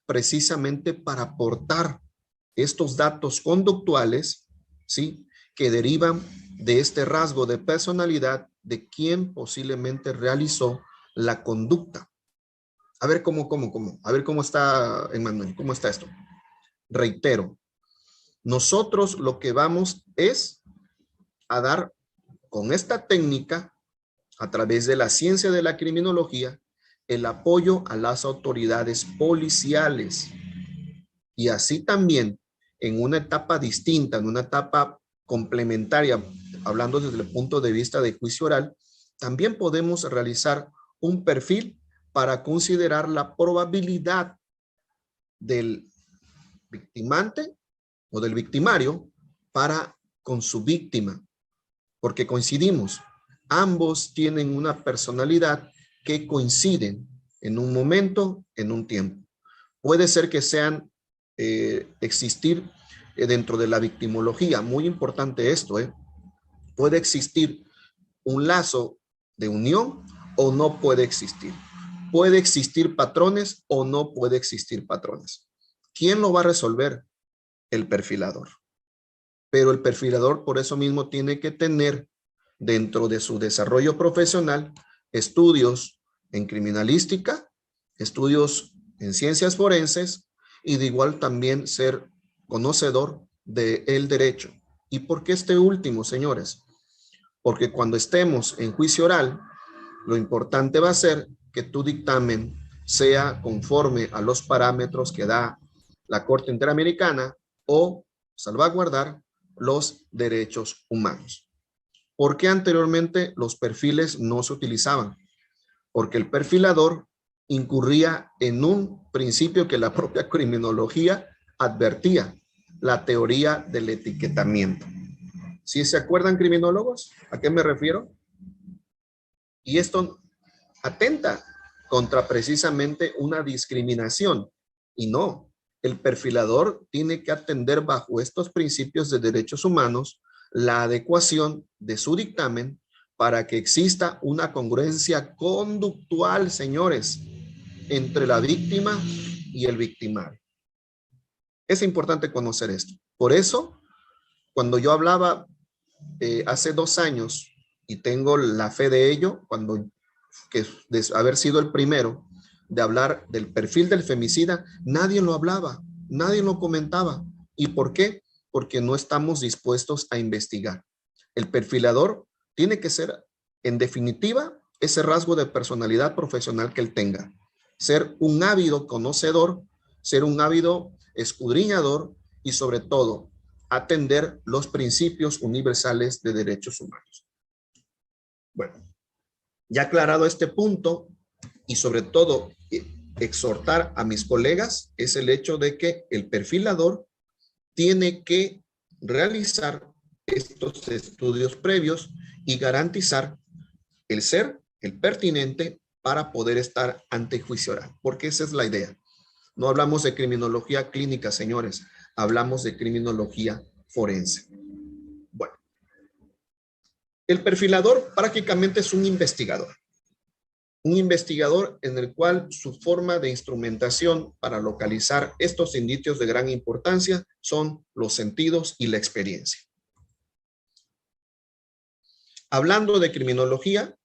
precisamente para aportar estos datos conductuales, ¿sí?, que derivan de este rasgo de personalidad de quien posiblemente realizó la conducta. A ver a ver cómo está, Emmanuel, cómo está esto. Reitero, nosotros lo que vamos es a dar con esta técnica, a través de la ciencia de la criminología, el apoyo a las autoridades policiales. Y así también, en una etapa distinta, en una etapa complementaria, hablando desde el punto de vista de juicio oral, también podemos realizar un perfil para considerar la probabilidad del victimante o del victimario para con su víctima, porque coincidimos, ambos tienen una personalidad que coinciden en un momento, en un tiempo. Puede ser que sean existir dentro de la victimología, muy importante esto, puede existir un lazo de unión o no puede existir. ¿puede existir patrones o no puede existir patrones? ¿Quién lo va a resolver? El perfilador. Pero el perfilador por eso mismo tiene que tener dentro de su desarrollo profesional estudios en criminalística, estudios en ciencias forenses y de igual también ser conocedor del derecho. ¿Y por qué este último, señores? Porque cuando estemos en juicio oral, lo importante va a ser que tu dictamen sea conforme a los parámetros que da la Corte Interamericana o salvaguardar los derechos humanos. ¿Por qué anteriormente los perfiles no se utilizaban? Porque el perfilador incurría en un principio que la propia criminología advertía, la teoría del etiquetamiento. ¿Sí se acuerdan, criminólogos? ¿A qué me refiero? Y esto atenta contra precisamente una discriminación. Y no, el perfilador tiene que atender bajo estos principios de derechos humanos la adecuación de su dictamen para que exista una congruencia conductual, señores, entre la víctima y el victimario. Es importante conocer esto. Por eso, cuando yo hablaba hace 2 años, y tengo la fe de ello, que de haber sido el primero de hablar del perfil del femicida, nadie lo hablaba, nadie lo comentaba. ¿Y por qué? Porque no estamos dispuestos a investigar. El perfilador tiene que ser, en definitiva, ese rasgo de personalidad profesional que él tenga. Ser un ávido conocedor, ser un ávido escudriñador y sobre todo atender los principios universales de derechos humanos. Bueno, ya aclarado este punto y sobre todo exhortar a mis colegas es el hecho de que el perfilador tiene que realizar estos estudios previos y garantizar el ser, el pertinente para poder estar ante juicio oral, porque esa es la idea. No hablamos de criminología clínica, señores, hablamos de criminología forense. Bueno, el perfilador prácticamente es un investigador en el cual su forma de instrumentación para localizar estos indicios de gran importancia son los sentidos y la experiencia. Hablando de criminología,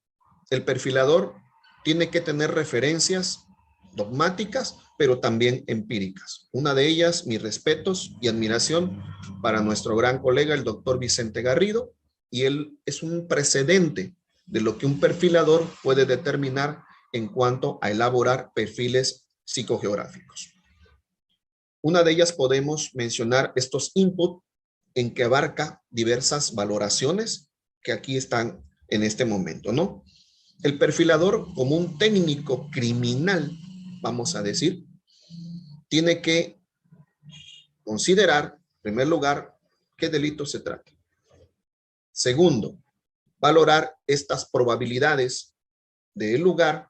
el perfilador tiene que tener referencias dogmáticas, pero también empíricas. Una de ellas, mis respetos y admiración para nuestro gran colega, el doctor Vicente Garrido, y él es un precedente de lo que un perfilador puede determinar en cuanto a elaborar perfiles psicogeográficos. Una de ellas podemos mencionar estos inputs en que abarca diversas valoraciones que aquí están en este momento, ¿no? El perfilador, como un técnico criminal, vamos a decir, tiene que considerar, en primer lugar, qué delito se trata. Segundo, valorar estas probabilidades del lugar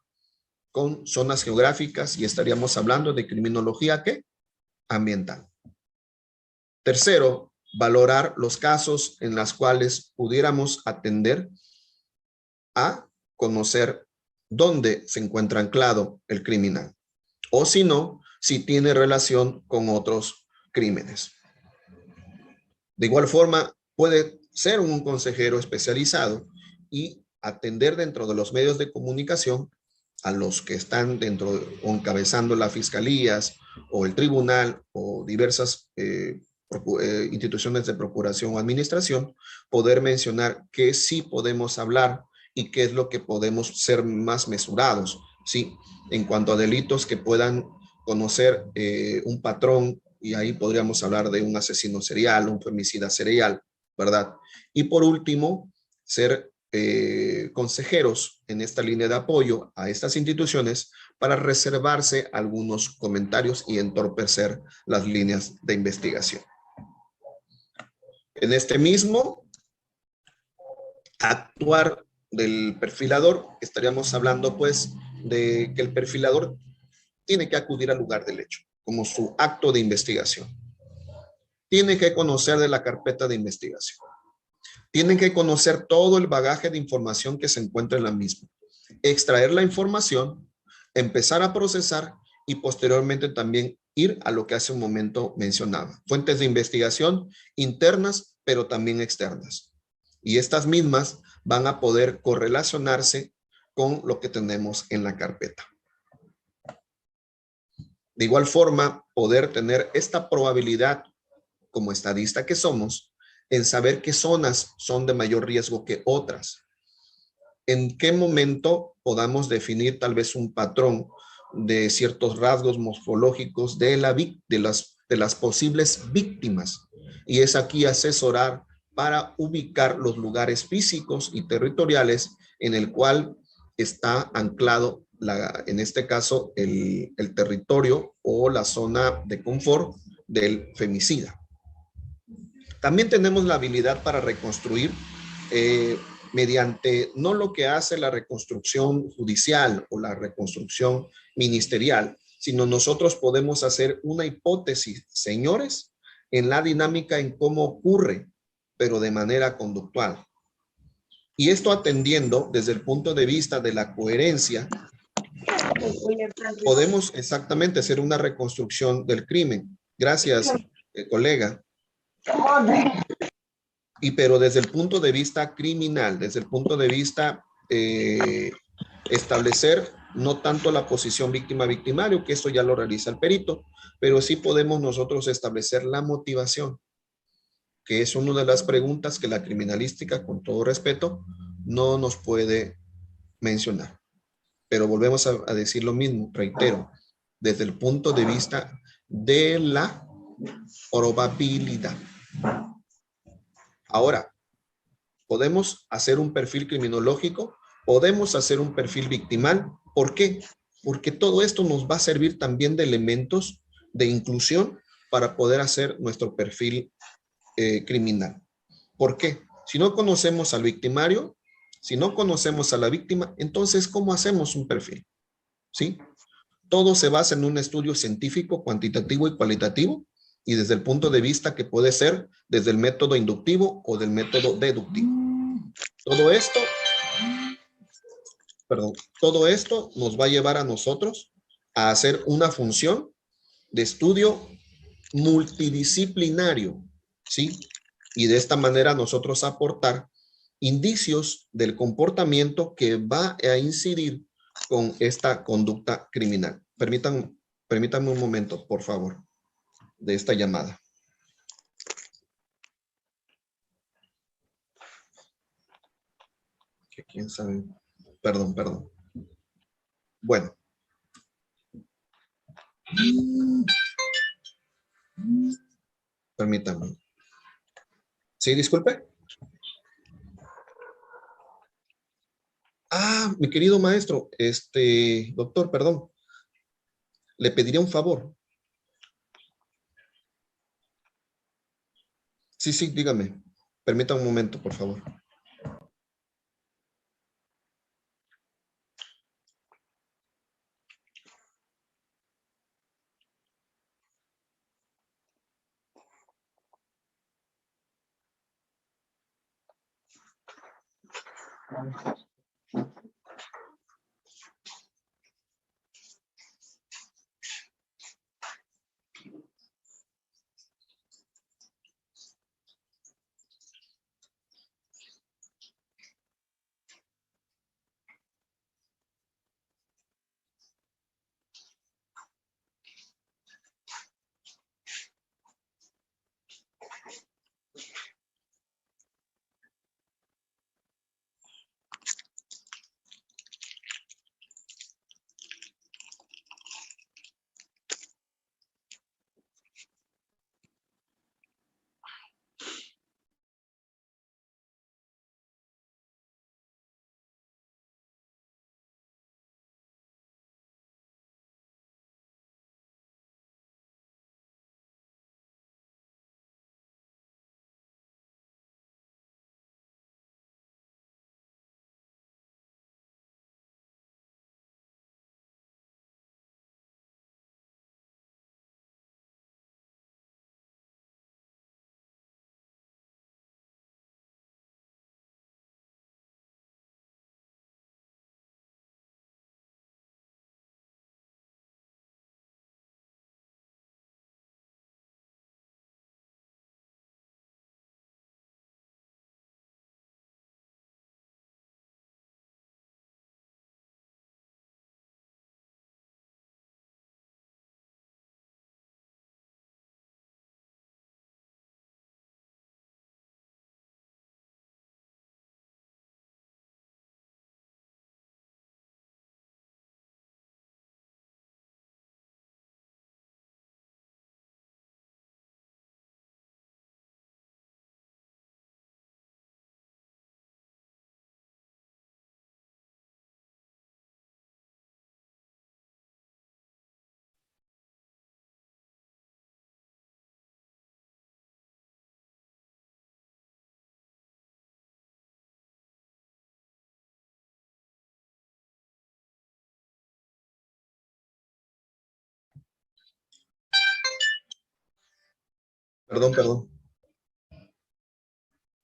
con zonas geográficas y estaríamos hablando de criminología ¿qué? Ambiental. Tercero, valorar los casos en los cuales pudiéramos atender a conocer dónde se encuentra anclado el criminal o si no, si tiene relación con otros crímenes. De igual forma, puede ser un consejero especializado y atender dentro de los medios de comunicación a los que están dentro o encabezando las fiscalías o el tribunal o diversas instituciones de procuración o administración, poder mencionar qué sí podemos hablar y qué es lo que podemos ser más mesurados, ¿sí? En cuanto a delitos que puedan conocer un patrón, y ahí podríamos hablar de un asesino serial, un femicida serial, ¿verdad? Y por último, ser consejeros en esta línea de apoyo a estas instituciones para reservarse algunos comentarios y entorpecer las líneas de investigación. En este mismo actuar del perfilador, estaríamos hablando pues de que el perfilador tiene que acudir al lugar del hecho como su acto de investigación. Tiene que conocer de la carpeta de investigación. Tienen que conocer todo el bagaje de información que se encuentra en la misma. Extraer la información, empezar a procesar y posteriormente también ir a lo que hace un momento mencionaba. Fuentes de investigación internas, pero también externas. Y estas mismas van a poder correlacionarse con lo que tenemos en la carpeta. De igual forma, poder tener esta probabilidad como estadista que somos en saber qué zonas son de mayor riesgo que otras. En qué momento podamos definir tal vez un patrón de ciertos rasgos morfológicos de las posibles víctimas. Y es aquí asesorar para ubicar los lugares físicos y territoriales en el cual está anclado, en este caso, el territorio o la zona de confort del femicida. También tenemos la habilidad para reconstruir mediante no lo que hace la reconstrucción judicial o la reconstrucción ministerial, sino nosotros podemos hacer una hipótesis, señores, en la dinámica en cómo ocurre, pero de manera conductual. Y esto atendiendo desde el punto de vista de la coherencia, podemos exactamente hacer una reconstrucción del crimen. Gracias, colega. Pero desde el punto de vista criminal, desde el punto de vista establecer no tanto la posición víctima-victimario, que eso ya lo realiza el perito, pero sí podemos nosotros establecer la motivación, que es una de las preguntas que la criminalística, con todo respeto, no nos puede mencionar. Pero volvemos a decir lo mismo, reitero, desde el punto de vista de la probabilidad. Ahora, podemos hacer un perfil criminológico, podemos hacer un perfil victimal. ¿Por qué? Porque todo esto nos va a servir también de elementos de inclusión para poder hacer nuestro perfil criminal. ¿Por qué? Si no conocemos al victimario, si no conocemos a la víctima, entonces, ¿cómo hacemos un perfil? ¿Sí? Todo se basa en un estudio científico, cuantitativo y cualitativo, y desde el punto de vista que puede ser desde el método inductivo o del método deductivo. Todo esto nos va a llevar a nosotros a hacer una función de estudio multidisciplinario, ¿sí? Y de esta manera nosotros aportar indicios del comportamiento que va a incidir con esta conducta criminal. Permítanme un momento, por favor, de esta llamada. Que quién sabe. Perdón. Bueno. Permítanme. Sí, disculpe. Ah, mi querido maestro, doctor, perdón. Le pediría un favor. Sí, dígame. Permítame un momento, por favor.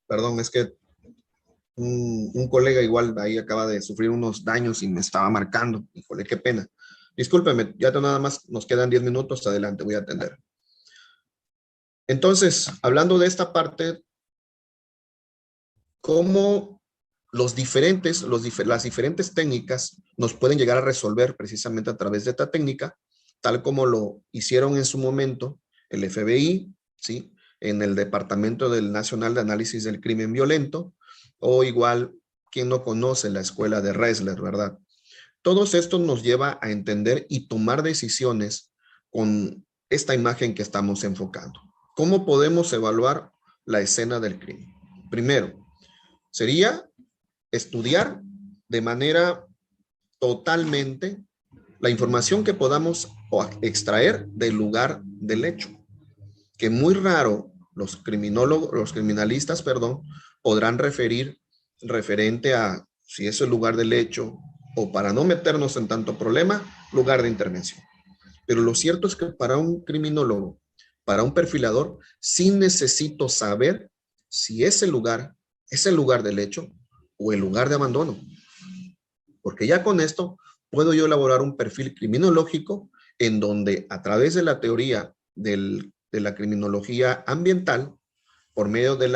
Perdón, es que un colega igual ahí acaba de sufrir unos daños y me estaba marcando. Híjole, qué pena. Discúlpeme, ya nada más nos quedan 10 minutos. Adelante, voy a atender. Entonces, hablando de esta parte, cómo las diferentes técnicas nos pueden llegar a resolver precisamente a través de esta técnica, tal como lo hicieron en su momento el FBI, ¿sí? En el Departamento del Nacional de Análisis del Crimen Violento, o igual, quien no conoce la escuela de Ressler, ¿verdad? Todos estos nos lleva a entender y tomar decisiones con esta imagen que estamos enfocando. ¿Cómo podemos evaluar la escena del crimen? Primero, sería estudiar de manera totalmente la información que podamos extraer del lugar del hecho, que muy raro los criminalistas, podrán referir referente a si es el lugar del hecho o, para no meternos en tanto problema, lugar de intervención. Pero lo cierto es que para un criminólogo, para un perfilador, sí necesito saber si ese lugar es el lugar del hecho o el lugar de abandono. Porque ya con esto puedo yo elaborar un perfil criminológico en donde, a través de la teoría de la criminología ambiental, por medio de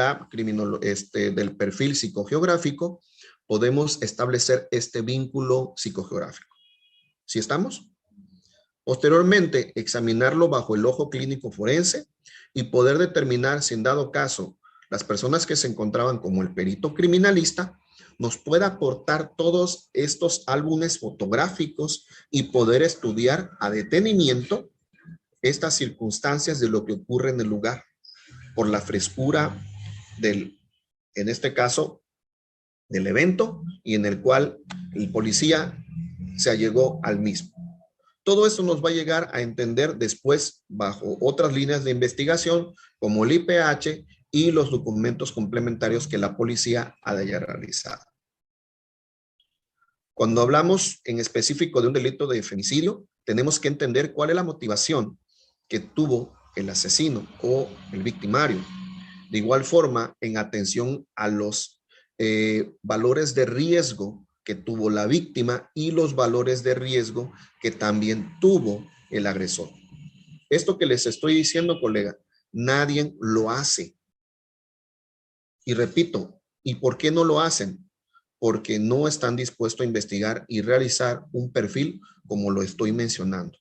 del perfil psicogeográfico, podemos establecer este vínculo psicogeográfico. ¿Sí estamos? Posteriormente, examinarlo bajo el ojo clínico forense y poder determinar si, en dado caso, las personas que se encontraban como el perito criminalista nos pueda aportar todos estos álbumes fotográficos y poder estudiar a detenimiento estas circunstancias de lo que ocurre en el lugar, por la frescura en este caso, del evento y en el cual el policía se allegó al mismo. Todo eso nos va a llegar a entender después bajo otras líneas de investigación como el IPH y los documentos complementarios que la policía haya realizado. Cuando hablamos en específico de un delito de femicidio, tenemos que entender cuál es la motivación que tuvo el asesino o el victimario. De igual forma, en atención a los valores de riesgo que tuvo la víctima y los valores de riesgo que también tuvo el agresor. Esto que les estoy diciendo, colega, nadie lo hace. Y repito, ¿y por qué no lo hacen? Porque no están dispuestos a investigar y realizar un perfil como lo estoy mencionando.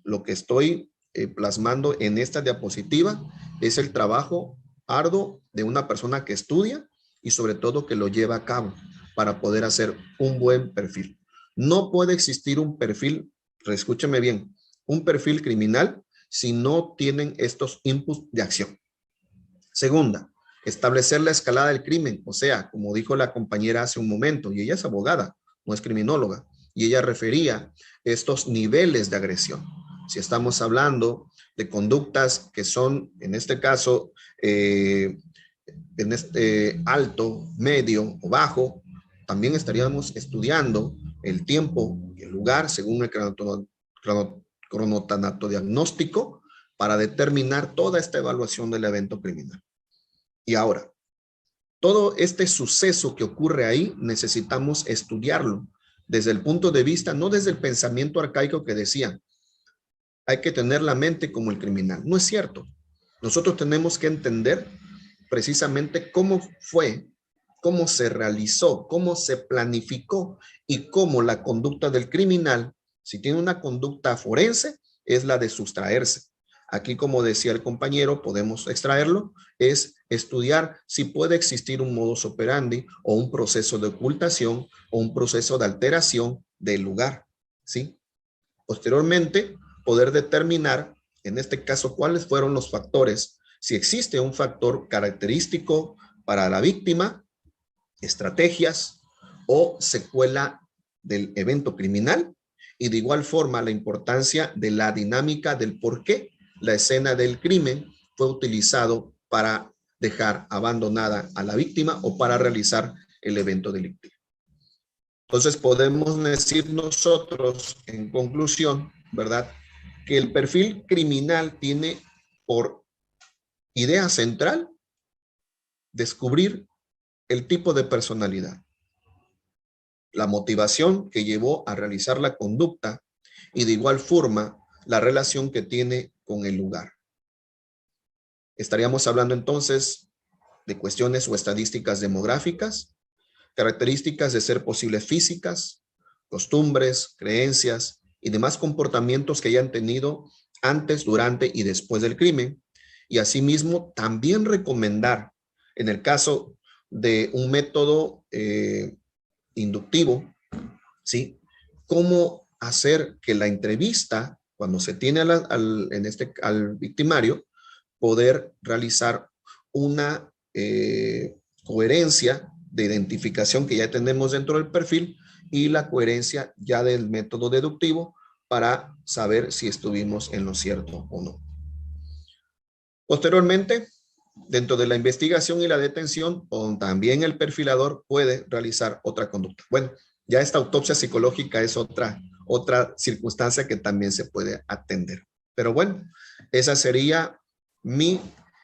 Lo que estoy plasmando en esta diapositiva es el trabajo arduo de una persona que estudia y sobre todo que lo lleva a cabo para poder hacer un buen perfil. No puede existir un perfil, escúcheme bien, un perfil criminal si no tienen estos inputs de acción. Segunda, establecer la escalada del crimen, o sea, como dijo la compañera hace un momento, y ella es abogada, no es criminóloga, y ella refería estos niveles de agresión. Si estamos hablando de conductas que son, en este caso, alto, medio o bajo, también estaríamos estudiando el tiempo y el lugar según el cronotanato diagnóstico para determinar toda esta evaluación del evento criminal. Y ahora, todo este suceso que ocurre ahí necesitamos estudiarlo desde el punto de vista, no desde el pensamiento arcaico que decían, hay que tener la mente como el criminal. No es cierto. Nosotros tenemos que entender precisamente cómo fue, cómo se realizó, cómo se planificó y cómo la conducta del criminal, si tiene una conducta forense, es la de sustraerse. Aquí, como decía el compañero, podemos extraerlo, es estudiar si puede existir un modus operandi o un proceso de ocultación o un proceso de alteración del lugar, ¿sí? Posteriormente, poder determinar, en este caso, cuáles fueron los factores, si existe un factor característico para la víctima, estrategias o secuela del evento criminal, y de igual forma la importancia de la dinámica del por qué la escena del crimen fue utilizado para dejar abandonada a la víctima o para realizar el evento delictivo. Entonces podemos decir nosotros, en conclusión, ¿verdad?, que el perfil criminal tiene por Idea central, descubrir el tipo de personalidad, la motivación que llevó a realizar la conducta y de igual forma la relación que tiene con el lugar. Estaríamos hablando entonces de cuestiones o estadísticas demográficas, características de ser posibles físicas, costumbres, creencias y demás comportamientos que hayan tenido antes, durante y después del crimen. Y asimismo también recomendar, en el caso de un método inductivo, ¿sí?, cómo hacer que la entrevista, cuando se tiene al victimario, poder realizar una coherencia de identificación que ya tenemos dentro del perfil y la coherencia ya del método deductivo para saber si estuvimos en lo cierto o no. Posteriormente, dentro de la investigación y la detención, también el perfilador puede realizar otra conducta. Bueno, ya esta autopsia psicológica es otra circunstancia que también se puede atender. Pero bueno, esa sería mi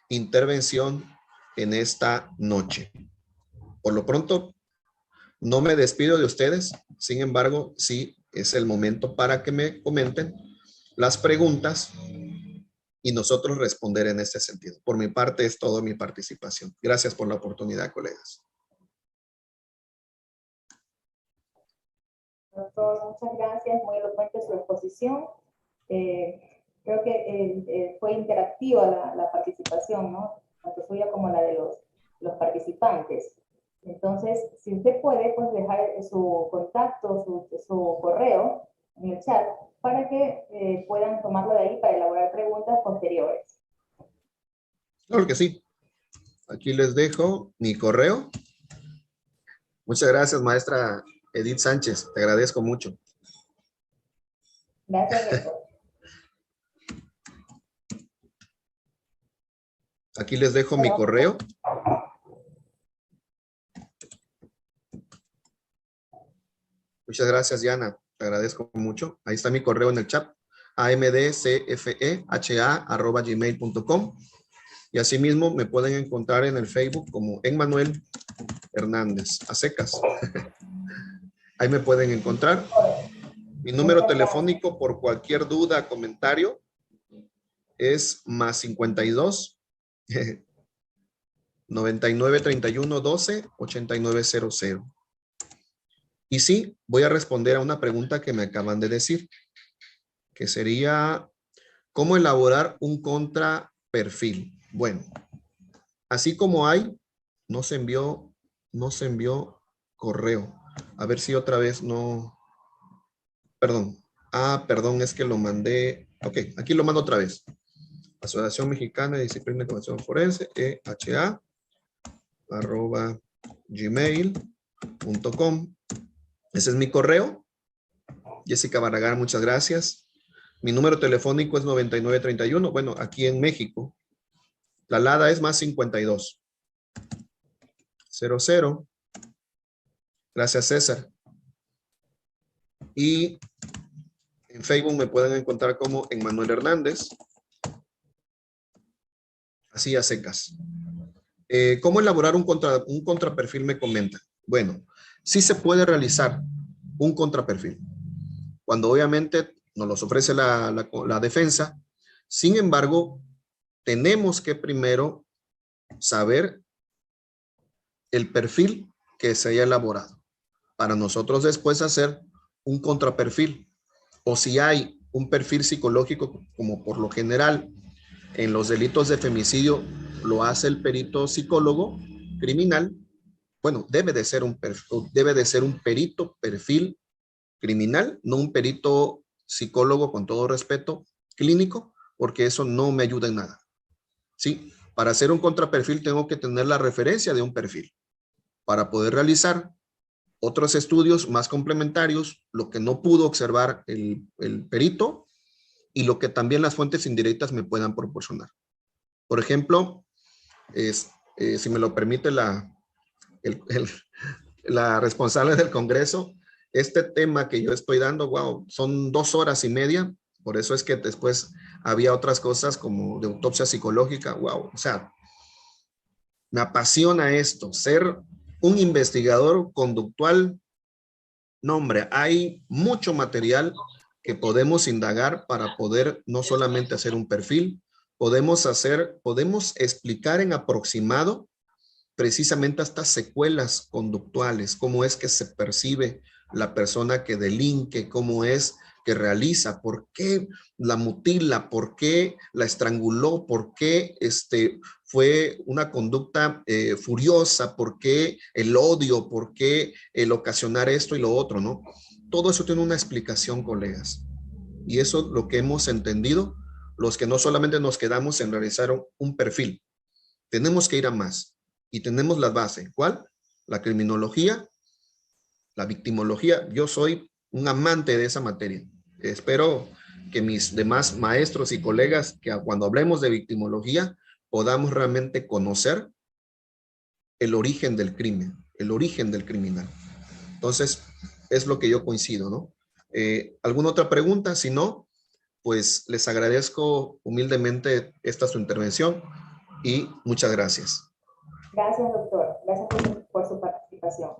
intervención en esta noche. Por lo pronto, no me despido de ustedes. Sin embargo, sí es el momento para que me comenten las preguntas y nosotros responder en este sentido. Por mi parte, es toda mi participación. Gracias por la oportunidad, colegas. Doctor, muchas gracias. Muy elocuente su exposición. Creo que fue interactiva la participación, ¿no? Tanto suya como la de los participantes. Entonces, si usted puede, pues dejar su contacto, su correo en el chat para que puedan tomarlo de ahí para elaborar preguntas posteriores. Claro que sí. Aquí les dejo mi correo. Muchas gracias, maestra Edith Sánchez. Te agradezco mucho. Gracias, rector. Aquí les dejo mi correo. Muchas gracias, Diana. Te agradezco mucho. Ahí está mi correo en el chat. amdcfeha@gmail.com. Y asimismo me pueden encontrar en el Facebook como Emmanuel Hernández, a secas. Ahí me pueden encontrar. Mi número telefónico por cualquier duda, comentario, es +52 99 31 12 89 00. Y sí, voy a responder a una pregunta que me acaban de decir, que sería, ¿cómo elaborar un contraperfil? Bueno, así como hay, no se envió correo. A ver si otra vez no. Perdón. Perdón, es que lo mandé. Ok, aquí lo mando otra vez. Asociación Mexicana de Disciplina de Información Forense, eha@gmail.com. Ese es mi correo. Jessica Barragán, muchas gracias. Mi número telefónico es 9931. Bueno, aquí en México. La LADA es +52 00. Gracias, César. Y en Facebook me pueden encontrar como Emmanuel Hernández. Así a secas. ¿Cómo elaborar un contraperfil? Me comenta. Bueno, sí se puede realizar un contraperfil. Cuando obviamente nos los ofrece la defensa. Sin embargo, tenemos que primero saber el perfil que se haya elaborado para nosotros después hacer un contraperfil. O si hay un perfil psicológico, como por lo general en los delitos de femicidio lo hace el perito psicólogo criminal, bueno, debe de ser un perito perfil criminal, no un perito psicólogo, con todo respeto, clínico, porque eso no me ayuda en nada. ¿Sí? Para hacer un contraperfil tengo que tener la referencia de un perfil para poder realizar otros estudios más complementarios, lo que no pudo observar el perito y lo que también las fuentes indirectas me puedan proporcionar. Por ejemplo, si me lo permite la responsable del Congreso, este tema que yo estoy dando, wow, son 2 horas y media Por eso es que después había otras cosas como de autopsia psicológica. Wow, o sea, me apasiona esto, ser un investigador conductual. No, hombre, hay mucho material que podemos indagar para poder no solamente hacer un perfil, podemos explicar en aproximado precisamente estas secuelas conductuales, cómo es que se percibe la persona que delinque, cómo es que realiza, por qué la mutila, por qué la estranguló, por qué fue una conducta furiosa, por qué el odio, por qué el ocasionar esto y lo otro, ¿no? Todo eso tiene una explicación, colegas. Y eso es lo que hemos entendido, los que no solamente nos quedamos en realizar un perfil. Tenemos que ir a más. Y tenemos la base. ¿Cuál? La criminología, la victimología. Yo soy un amante de esa materia. Espero que mis demás maestros y colegas, que cuando hablemos de victimología, podamos realmente conocer el origen del crimen, el origen del criminal. Entonces, es lo que yo coincido, ¿no? ¿Alguna otra pregunta? Si no, pues les agradezco humildemente esta su intervención y muchas gracias. Gracias, doctor. Gracias por su participación.